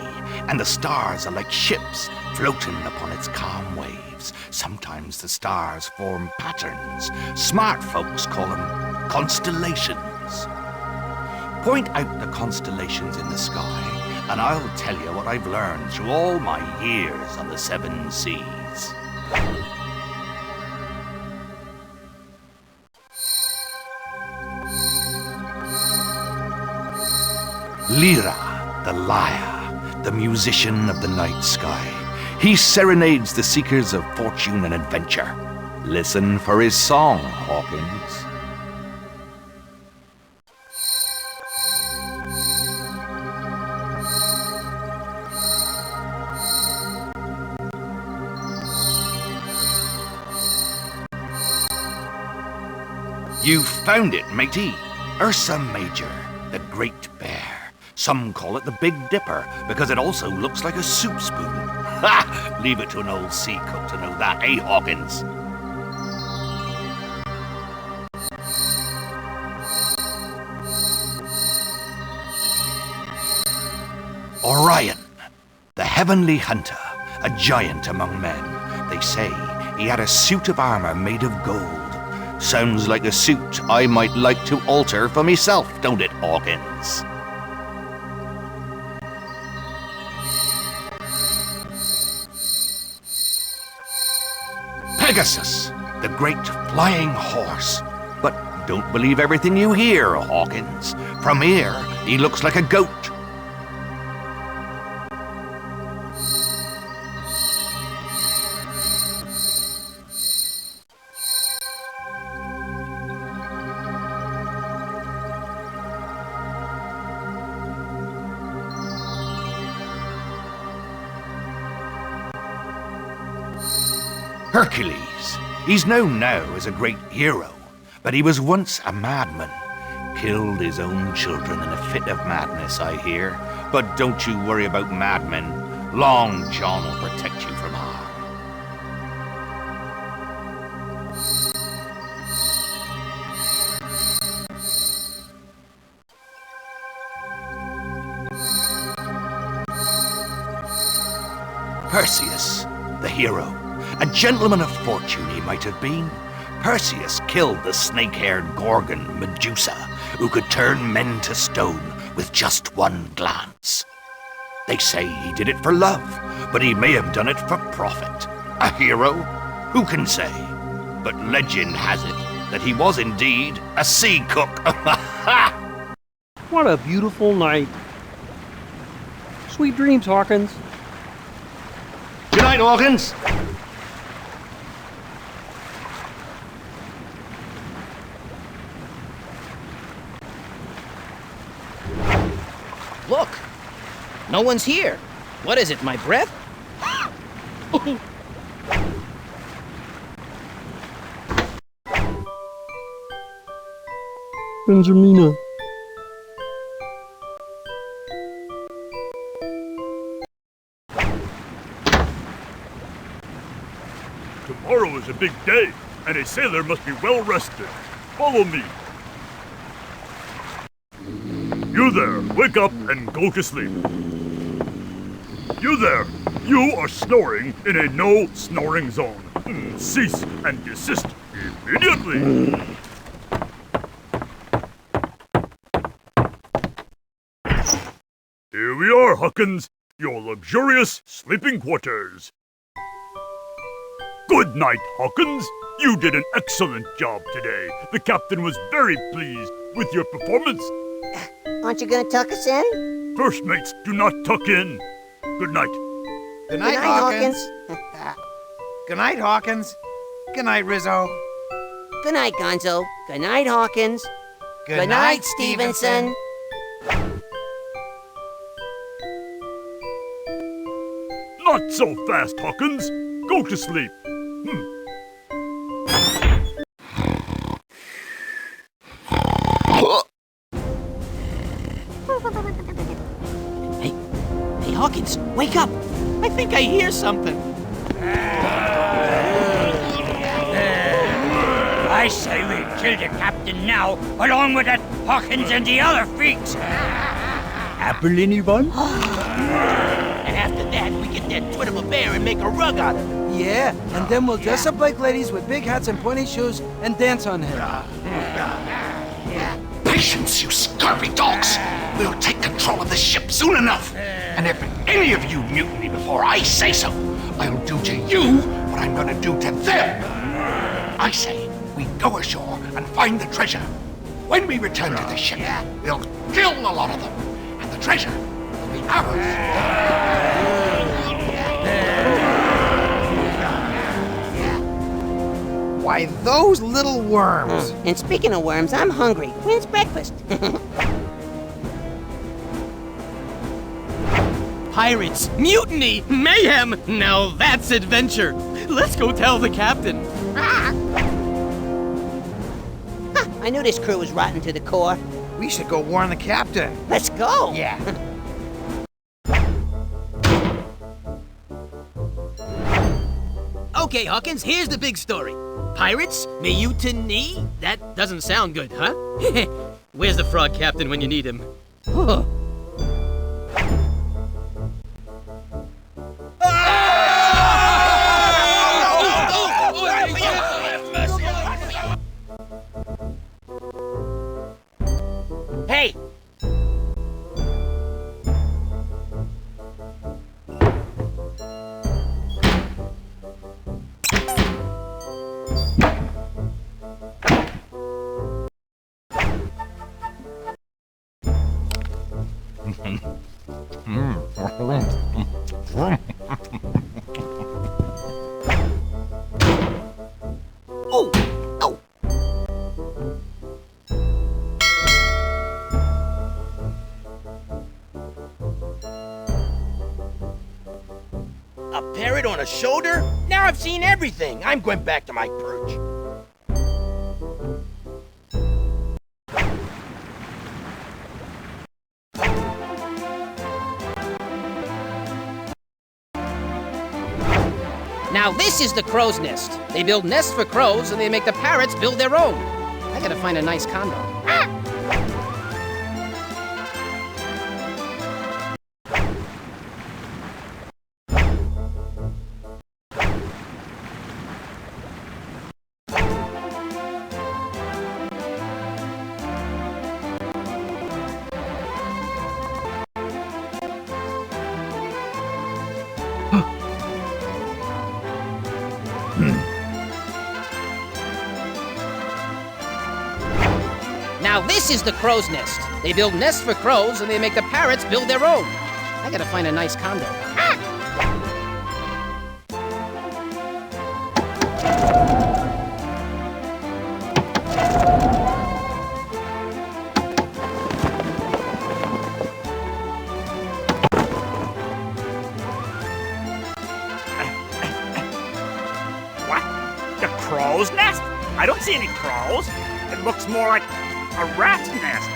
and the stars are like ships floating upon its calm waves. Sometimes the stars form patterns. Smart folks call them constellations. Point out the constellations in the sky, and I'll tell you what I've learned through all my years on the 7 seas. Lyra, the lyre, the musician of the night sky. He serenades the seekers of fortune and adventure. Listen for his song, Hawkins. You found it, matey. Ursa Major, the Great Bear. Some call it the Big Dipper because it also looks like a soup spoon. Ha! Leave it to an old sea cook to know that, eh, Hawkins? Orion, the heavenly hunter, a giant among men. They say he had a suit of armor made of gold. Sounds like a suit I might like to alter for myself, don't it, Hawkins? Pegasus, the great flying horse. But don't believe everything you hear, Hawkins. From here, he looks like a goat. Hercules. He's known now as a great hero, but he was once a madman. Killed his own children in a fit of madness, I hear. But don't you worry about madmen. Long John will protect you from harm. Perseus, the hero. A gentleman of fortune he might have been. Perseus killed the snake-haired Gorgon, Medusa, who could turn men to stone with just one glance. They say he did it for love, but he may have done it for profit. A hero? Who can say? But legend has it that he was indeed a sea cook. What a beautiful night. Sweet dreams, Hawkins. Good night, Hawkins. Look! No one's here. What is it, my breath? Benjamina. Tomorrow is a big day, and a sailor must be well rested. Follow me. You there, wake up and go to sleep. You there, you are snoring in a no snoring zone. Cease and desist immediately. Here we are, Hawkins, your luxurious sleeping quarters. Good night, Hawkins. You did an excellent job today. The captain was very pleased with your performance. Aren't you gonna tuck us in? First mates do not tuck in. Good night. Good night, Hawkins. Good night, Hawkins. Good night, Rizzo. Good night, Gonzo. Good night, Hawkins. Good night, Stevenson. Not so fast, Hawkins. Go to sleep. Hey, Hawkins, wake up! I think I hear something. I say we kill the captain now, along with that Hawkins and the other freaks. Apple, anyone? And after that, we get that twit of a bear and make a rug out of it. Yeah, and then we'll dress up like ladies with big hats and pointy shoes and dance on him. Patience, you scurvy dogs! We'll take control of the ship soon enough. And if any of you mutiny before I say so, I'll do to you what I'm gonna do to them. I say we go ashore and find the treasure. When we return to the ship, we'll kill a lot of them, and the treasure will be ours. Why, those little worms. And speaking of worms, I'm hungry. When's breakfast? Pirates, mutiny, mayhem! Now that's adventure. Let's go tell the captain. I knew this crew was rotten to the core. We should go warn the captain. Let's go! Yeah. Okay, Hawkins, here's the big story. Pirates, mutiny? That doesn't sound good, huh? Where's the frog captain when you need him? Hey! Oh! Oh! A parrot on a shoulder? Now I've seen everything. I'm going back to my perch. Now this is the crow's nest. They build nests for crows and they make the parrots build their own. I gotta find a nice condo. Now this is the crow's nest. They build nests for crows and they make the parrots build their own. I gotta find a nice condo. What? The crow's nest? I don't see any crows. It looks more like a rat's nest.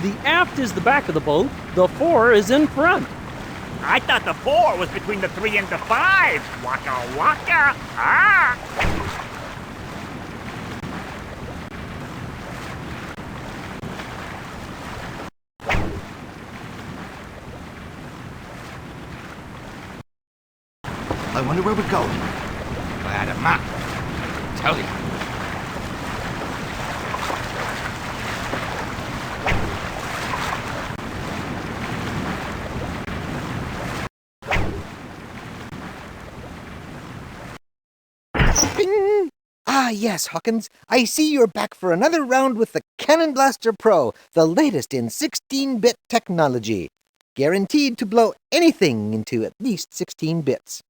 The aft is the back of the boat, the fore is in front. I thought the 4 was between the 3 and the 5. Waka waka. Ah! I wonder where we're going. If I had a map, I could tell you. Bing! Ah, yes, Hawkins. I see you're back for another round with the Canon Blaster Pro, the latest in 16-bit technology. Guaranteed to blow anything into at least 16 bits.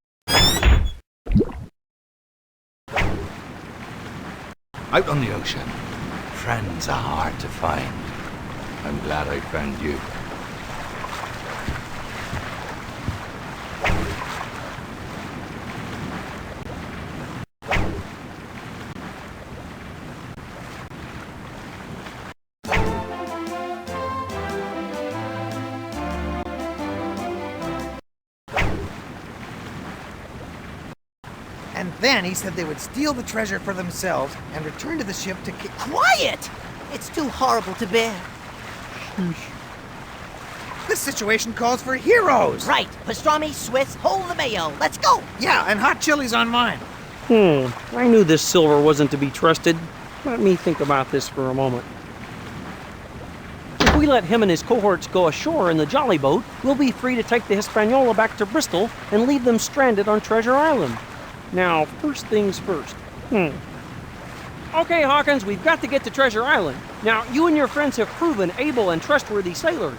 Out on the ocean, friends are hard to find. I'm glad I found you. And then he said they would steal the treasure for themselves and return to the ship to Quiet! It's too horrible to bear. This situation calls for heroes! Right. Pastrami, Swiss, hold the mayo. Let's go! Yeah, and hot chilies on mine. I knew this silver wasn't to be trusted. Let me think about this for a moment. we let him and his cohorts go ashore in the jolly boat, we'll be free to take the Hispaniola back to Bristol and leave them stranded on Treasure Island. Now, first things first. Okay, Hawkins, we've got to get to Treasure Island. Now, you and your friends have proven able and trustworthy sailors.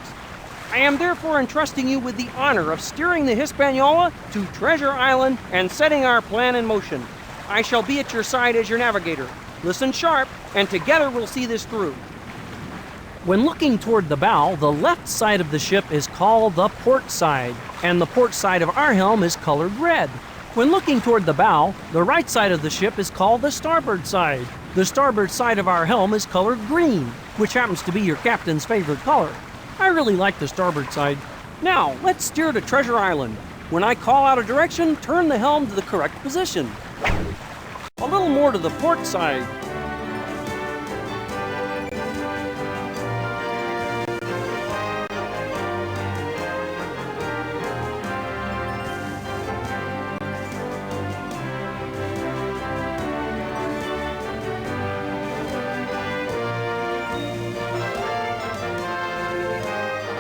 I am therefore entrusting you with the honor of steering the Hispaniola to Treasure Island and setting our plan in motion. I shall be at your side as your navigator. Listen sharp, and together we'll see this through. When looking toward the bow, the left side of the ship is called the port side, and the port side of our helm is colored red. When looking toward the bow, the right side of the ship is called the starboard side. The starboard side of our helm is colored green, which happens to be your captain's favorite color. I really like the starboard side. Now, let's steer to Treasure Island. When I call out a direction, turn the helm to the correct position. A little more to the port side.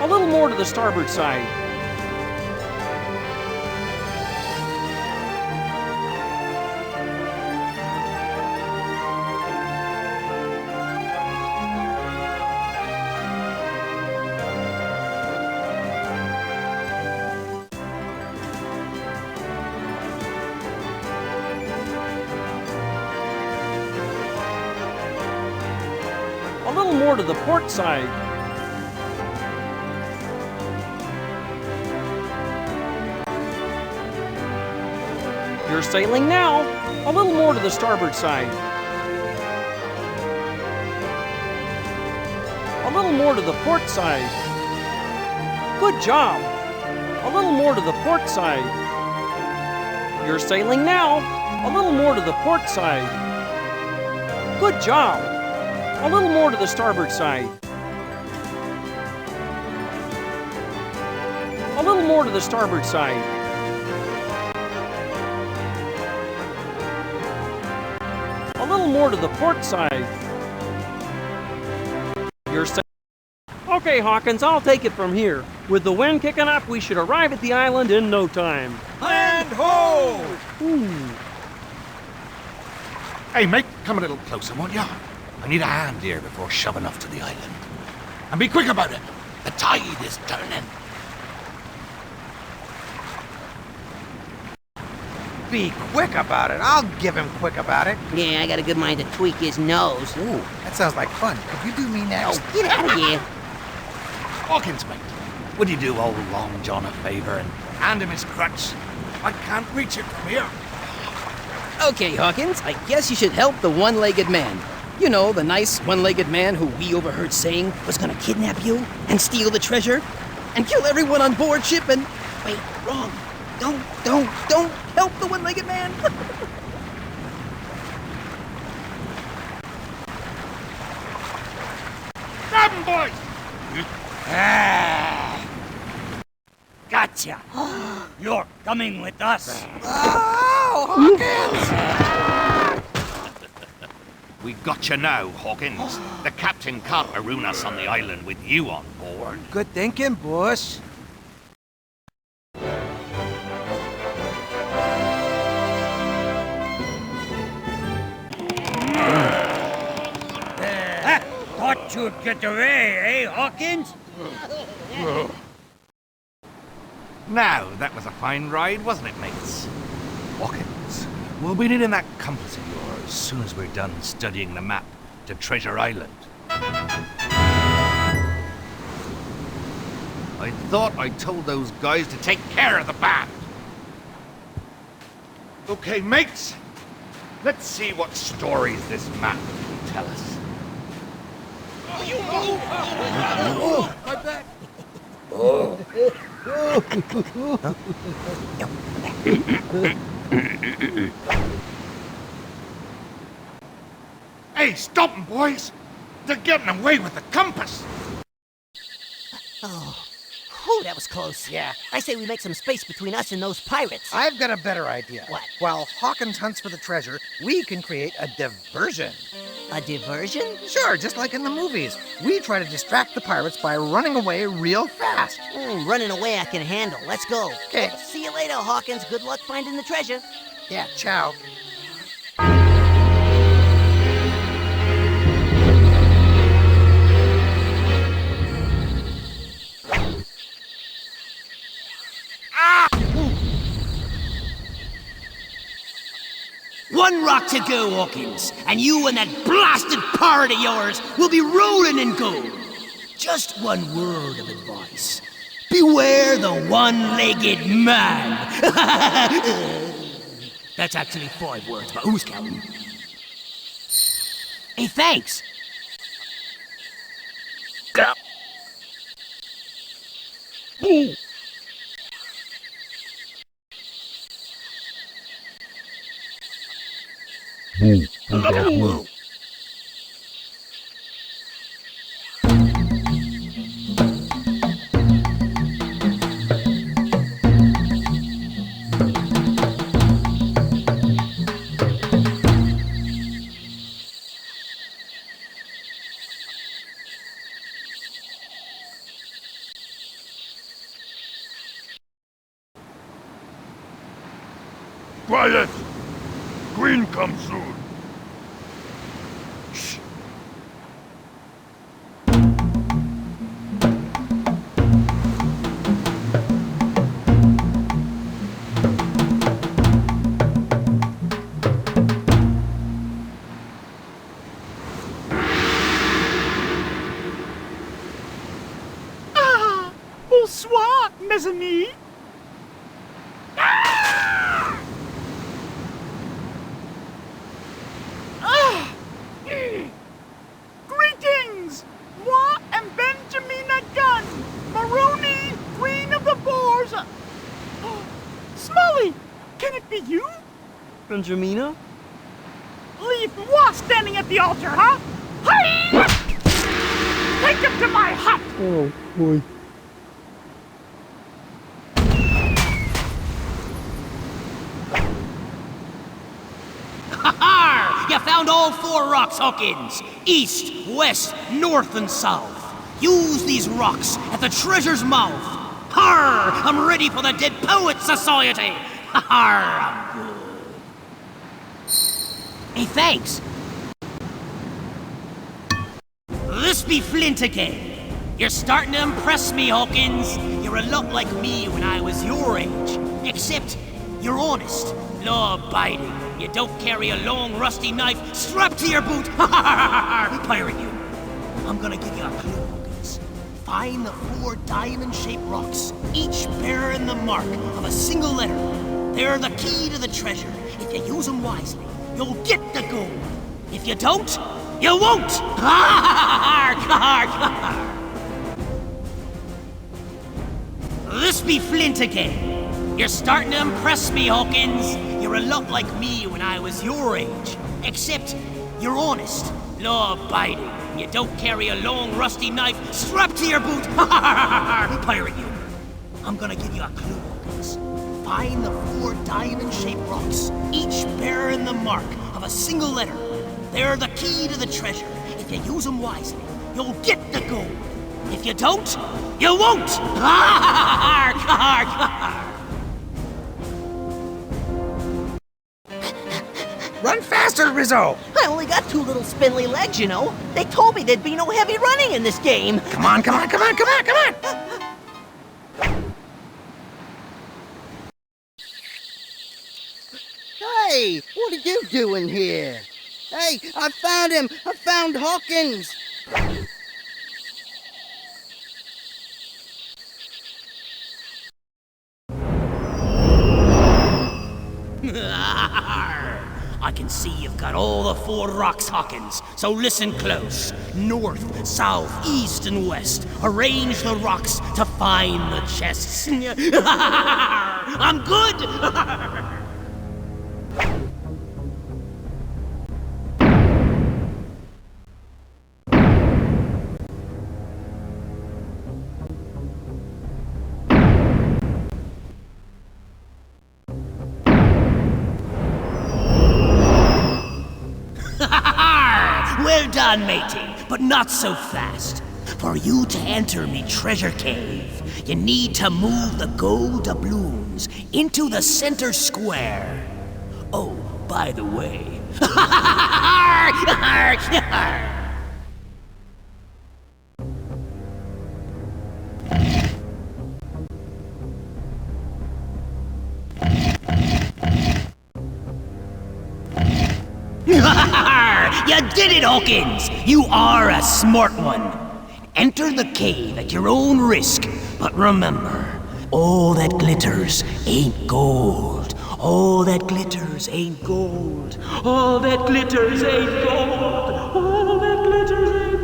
A little more to the starboard side. A little more to the port side. You're sailing now. A little more to the starboard side. A little more to the port side. Good job. A little more to the port side. You're sailing now. A little more to the port side. Good job. A little more to the starboard side. A little more to the starboard side. A little more to the port side. You're safe. Okay, Hawkins, I'll take it from here. With the wind kicking up, we should arrive at the island in no time. Land ho! Ooh. Hey, mate, come a little closer, won't ya? I need a hand here before shoving off to the island. And be quick about it. The tide is turning. Be quick about it. I'll give him quick about it. Yeah, I got a good mind to tweak his nose. Ooh, that sounds like fun. Could you do me next? Oh, get out of here. Hawkins, mate, would you do old Long John a favor and hand him his crutch? I can't reach it from here. Okay, Hawkins, I guess you should help the one-legged man. You know, the nice one-legged man who we overheard saying was gonna kidnap you and steal the treasure and kill everyone on board ship and... Wait, wrong. Don't help the one-legged man. Grab him, boys! Gotcha. You're coming with us. Oh, Hawkins! We got you now, Hawkins. The captain can't maroon us on the island with you on board. Good thinking, boss. Thought you'd get away, eh, Hawkins? Now, that was a fine ride, wasn't it, mates? Hawkins, we'll be needing that compass of yours as soon as we're done studying the map to Treasure Island. I thought I told those guys to take care of the band. Okay, mates, let's see what stories this map can tell us. Oh, you move! Oh, my back! Hey, stop 'em, boys! They're getting away with the compass! Oh, Whew, that was close. Yeah. I say we make some space between us and those pirates. I've got a better idea. What? While Hawkins hunts for the treasure, we can create a diversion. A diversion? Sure, just like in the movies. We try to distract the pirates by running away real fast. Running away I can handle. Let's go. Okay. See you later, Hawkins. Good luck finding the treasure. Yeah, ciao. One rock to go, Hawkins, and you and that blasted parrot of yours will be rolling in gold. Just one word of advice. Beware the one-legged man. That's actually 5 words, but who's counting? Hey, thanks. Ooh. Hello. Quiet! Queen comes soon. Shh. Bonsoir, mes amis. Greetings! Moi am Benjamina Gunn, Maroney, Queen of the Boars. Smully, can it be you? Benjamina? Leave moi standing at the altar, huh? Hi! Take him to my hut! Oh, boy. You found all 4 rocks, Hawkins. East, west, north, and south. Use these rocks at the treasure's mouth. Har! I'm ready for the Dead Poets Society. Har! I'm good. Hey, thanks. This be Flint again. You're starting to impress me, Hawkins. You're a lot like me when I was your age. Except you're honest, law-abiding. You don't carry a long, rusty knife strapped to your boot. Pirate you. I'm gonna give you a clue, Hawkins. Find the 4 diamond-shaped rocks, each bearing the mark of a single letter. They're the key to the treasure. If you use them wisely, you'll get the gold. If you don't, you won't. This be Flint again. You're starting to impress me, Hawkins. You're a lot like me when I was your age. Except you're honest, law-abiding. You don't carry a long, rusty knife strapped to your boot. Pirate you. I'm gonna give you a clue, Hawkins. Find the 4 diamond-shaped rocks, each bearing the mark of a single letter. They're the key to the treasure. If you use them wisely, you'll get the gold. If you don't, you won't. Run faster, Rizzo! I only got 2 little spindly legs, you know. They told me there'd be no heavy running in this game. Come on, come on, come on, come on, come on! Hey, what are you doing here? Hey, I found him! I found Hawkins! I can see you've got all the 4 rocks, Hawkins, so listen close. North, south, east, and west. Arrange the rocks to find the chests. I'm good! done, matey, but not so fast. For you to enter me treasure cave, you need to move the gold doubloons into the center square. Oh, by the way. You did it, Hawkins! You are a smart one. Enter the cave at your own risk, but remember, all that glitters ain't gold. All that glitters ain't gold. All that glitters ain't gold. All that glitters ain't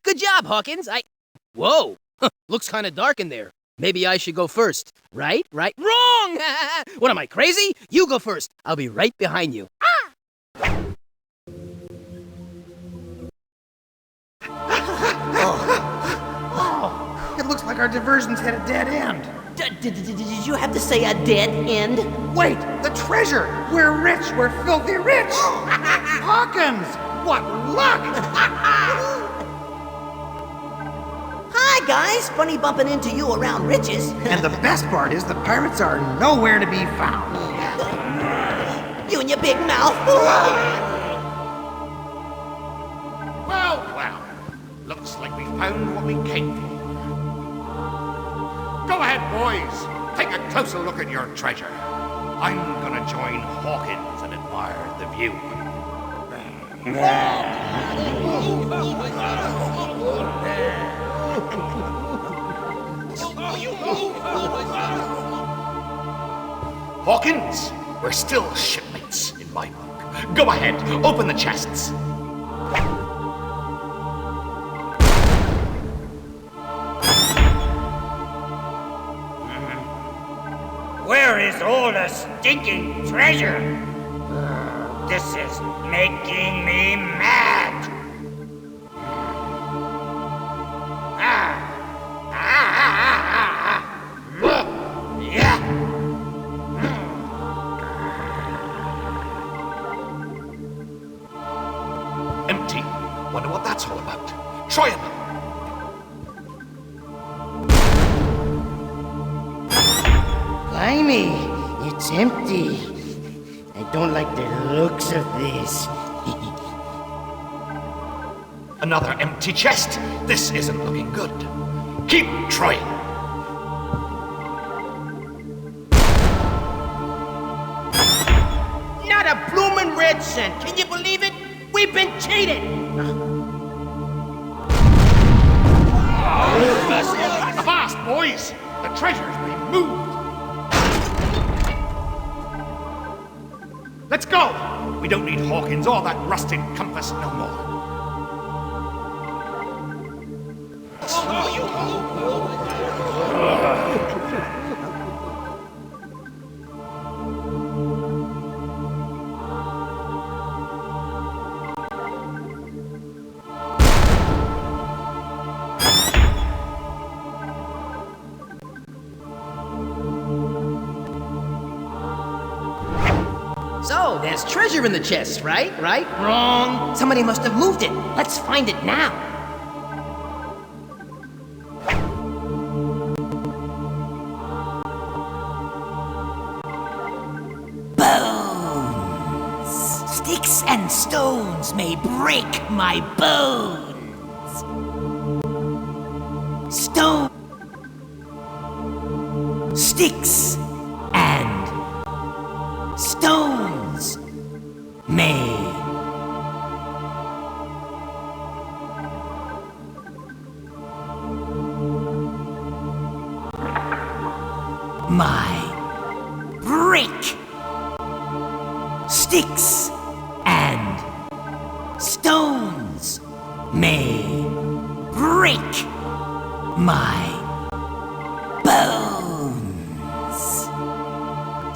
Good job, Hawkins. Whoa! Looks kind of dark in there. Maybe I should go first. Right? Wrong! What am I, crazy? You go first. I'll be right behind you. It looks like our diversion's hit a dead end. Did you have to say a dead end? Wait, the treasure! We're rich! We're filthy rich! Hawkins! What luck! Hi, guys. Funny bumping into you around riches. And the best part is the pirates are nowhere to be found. You and your big mouth. Well. Looks like we found what we came for. Go ahead, boys. Take a closer look at your treasure. I'm gonna join Hawkins and admire the view. Hawkins, we're still shipmates in my book. Go ahead, open the chests. Where is all the stinking treasure? This is making me mad. Yeah. Empty. Wonder what that's all about. Try it. Blimey, it's empty. I don't like the looks of this. Another empty chest. This isn't looking good. Keep trying. Not a bloomin' red cent. Can you believe it? We've been cheated. Fast, boys. The treasure's been moved. Let's go! We don't need Hawkins or that rusted compass no more. So, there's treasure in the chest, right? Wrong. Somebody must have moved it. Let's find it now. Bones. Sticks and stones may break my bones. Stone. Sticks and stones may my break. Sticks and stones may break my bones.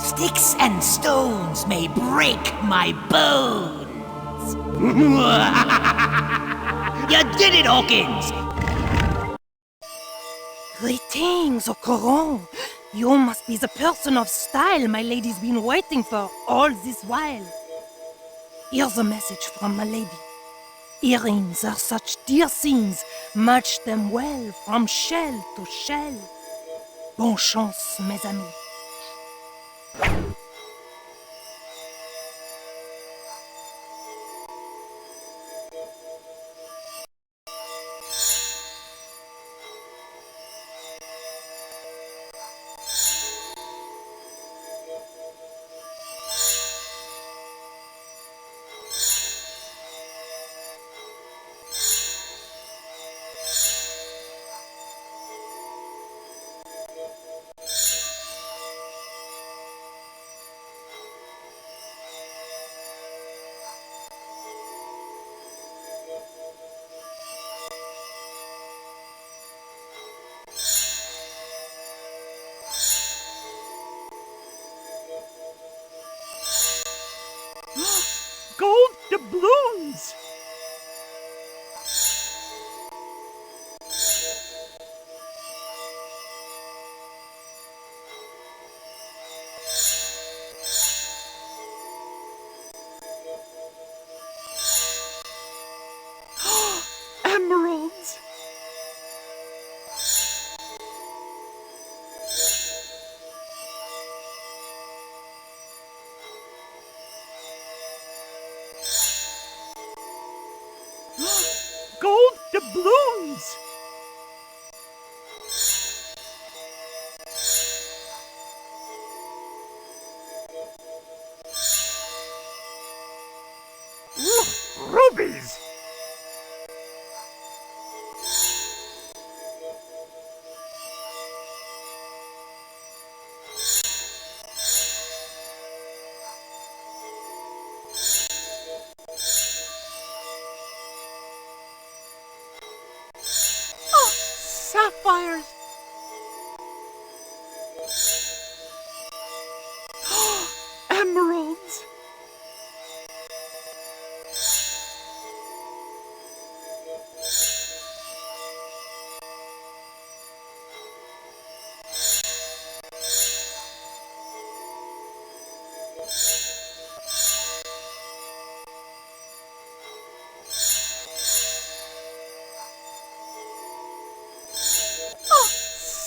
Sticks and stones may break my bones. You did it, Hawkins! Greetings, Ocoron. You must be the person of style my lady's been waiting for all this while. Here's a message from my lady. Earrings are such dear things, match them well from shell to shell. Bonne chance, mes amis. Gold doubloons! Emeralds! Gold doubloons! Rubies! Sapphires! Emeralds!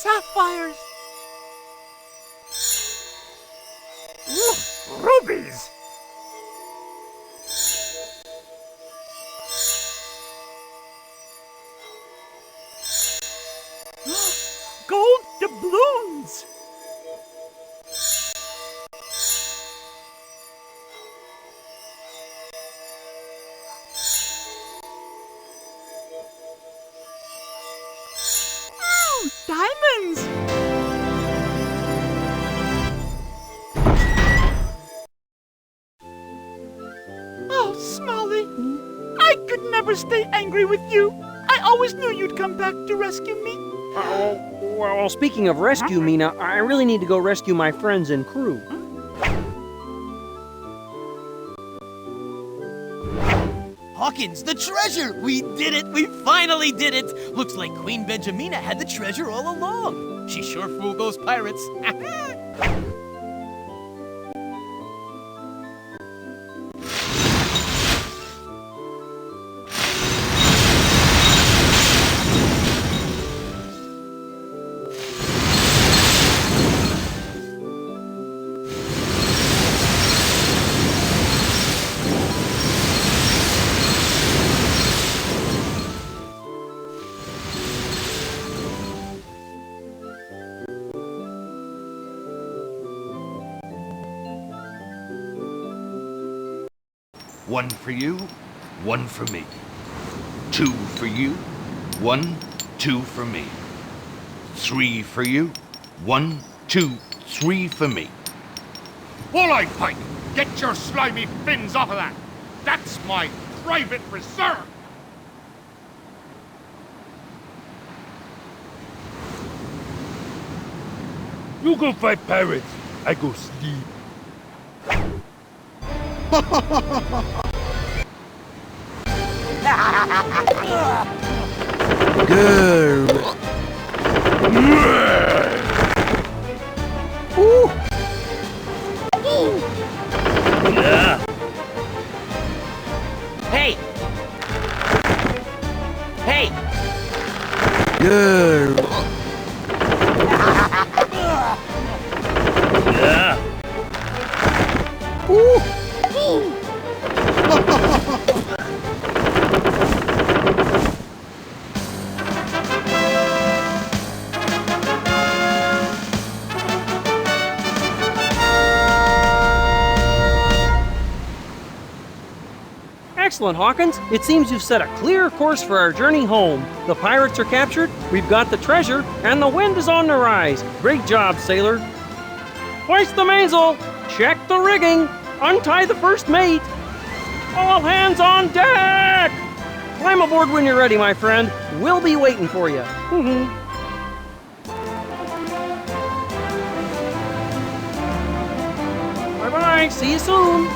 Sapphires! Rubies! Gold doubloons! Diamonds! Oh, Smalley, I could never stay angry with you. I always knew you'd come back to rescue me. Well, speaking of rescue, Mina, I really need to go rescue my friends and crew. Hawkins, the treasure! We did it! We finally did it! Looks like Queen Benjamina had the treasure all along. She sure fooled those pirates. One for you, one for me. 2 for you, 1, 2 for me. 3 for you, 1, 2, 3 for me. All right, Pike. Get your slimy fins off of that. That's my private reserve. You go fight pirates. I go sleep. Girl. Hey! Hey! Excellent, Hawkins. It seems you've set a clear course for our journey home. The pirates are captured, we've got the treasure, and the wind is on the rise. Great job, sailor. Hoist the mainsail, check the rigging, untie the first mate. All hands on deck! Climb aboard when you're ready, my friend. We'll be waiting for you. Bye-bye, see you soon.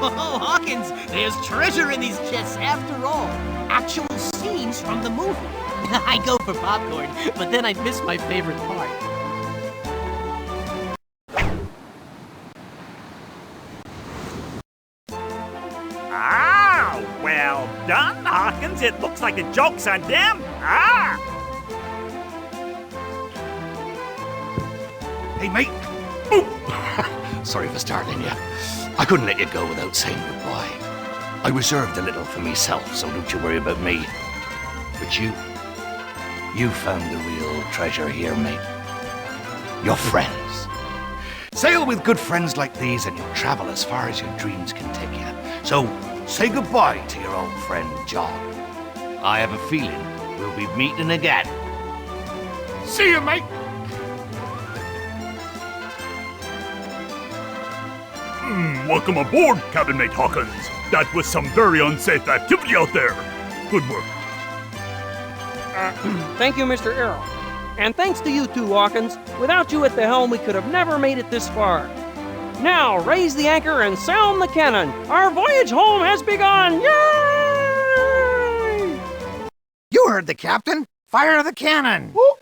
Oh, Hawkins, there's treasure in these chests after all. Actual scenes from the movie. I go for popcorn, but then I miss my favorite part. Ah, well done, Hawkins. It looks like the joke's on them. Hey, mate. Sorry for startling you. I couldn't let you go without saying goodbye. I reserved a little for myself, so don't you worry about me. But you found the real treasure here, mate. Your friends. Sail with good friends like these and you'll travel as far as your dreams can take you. So, say goodbye to your old friend, John. I have a feeling we'll be meeting again. See you, mate! Welcome aboard, Cabin Mate Hawkins. That was some very unsafe activity out there. Good work. Thank you, Mr. Arrow. And thanks to you too, Hawkins. Without you at the helm, we could have never made it this far. Now, raise the anchor and sound the cannon. Our voyage home has begun. Yay! You heard the captain. Fire the cannon. Whoop,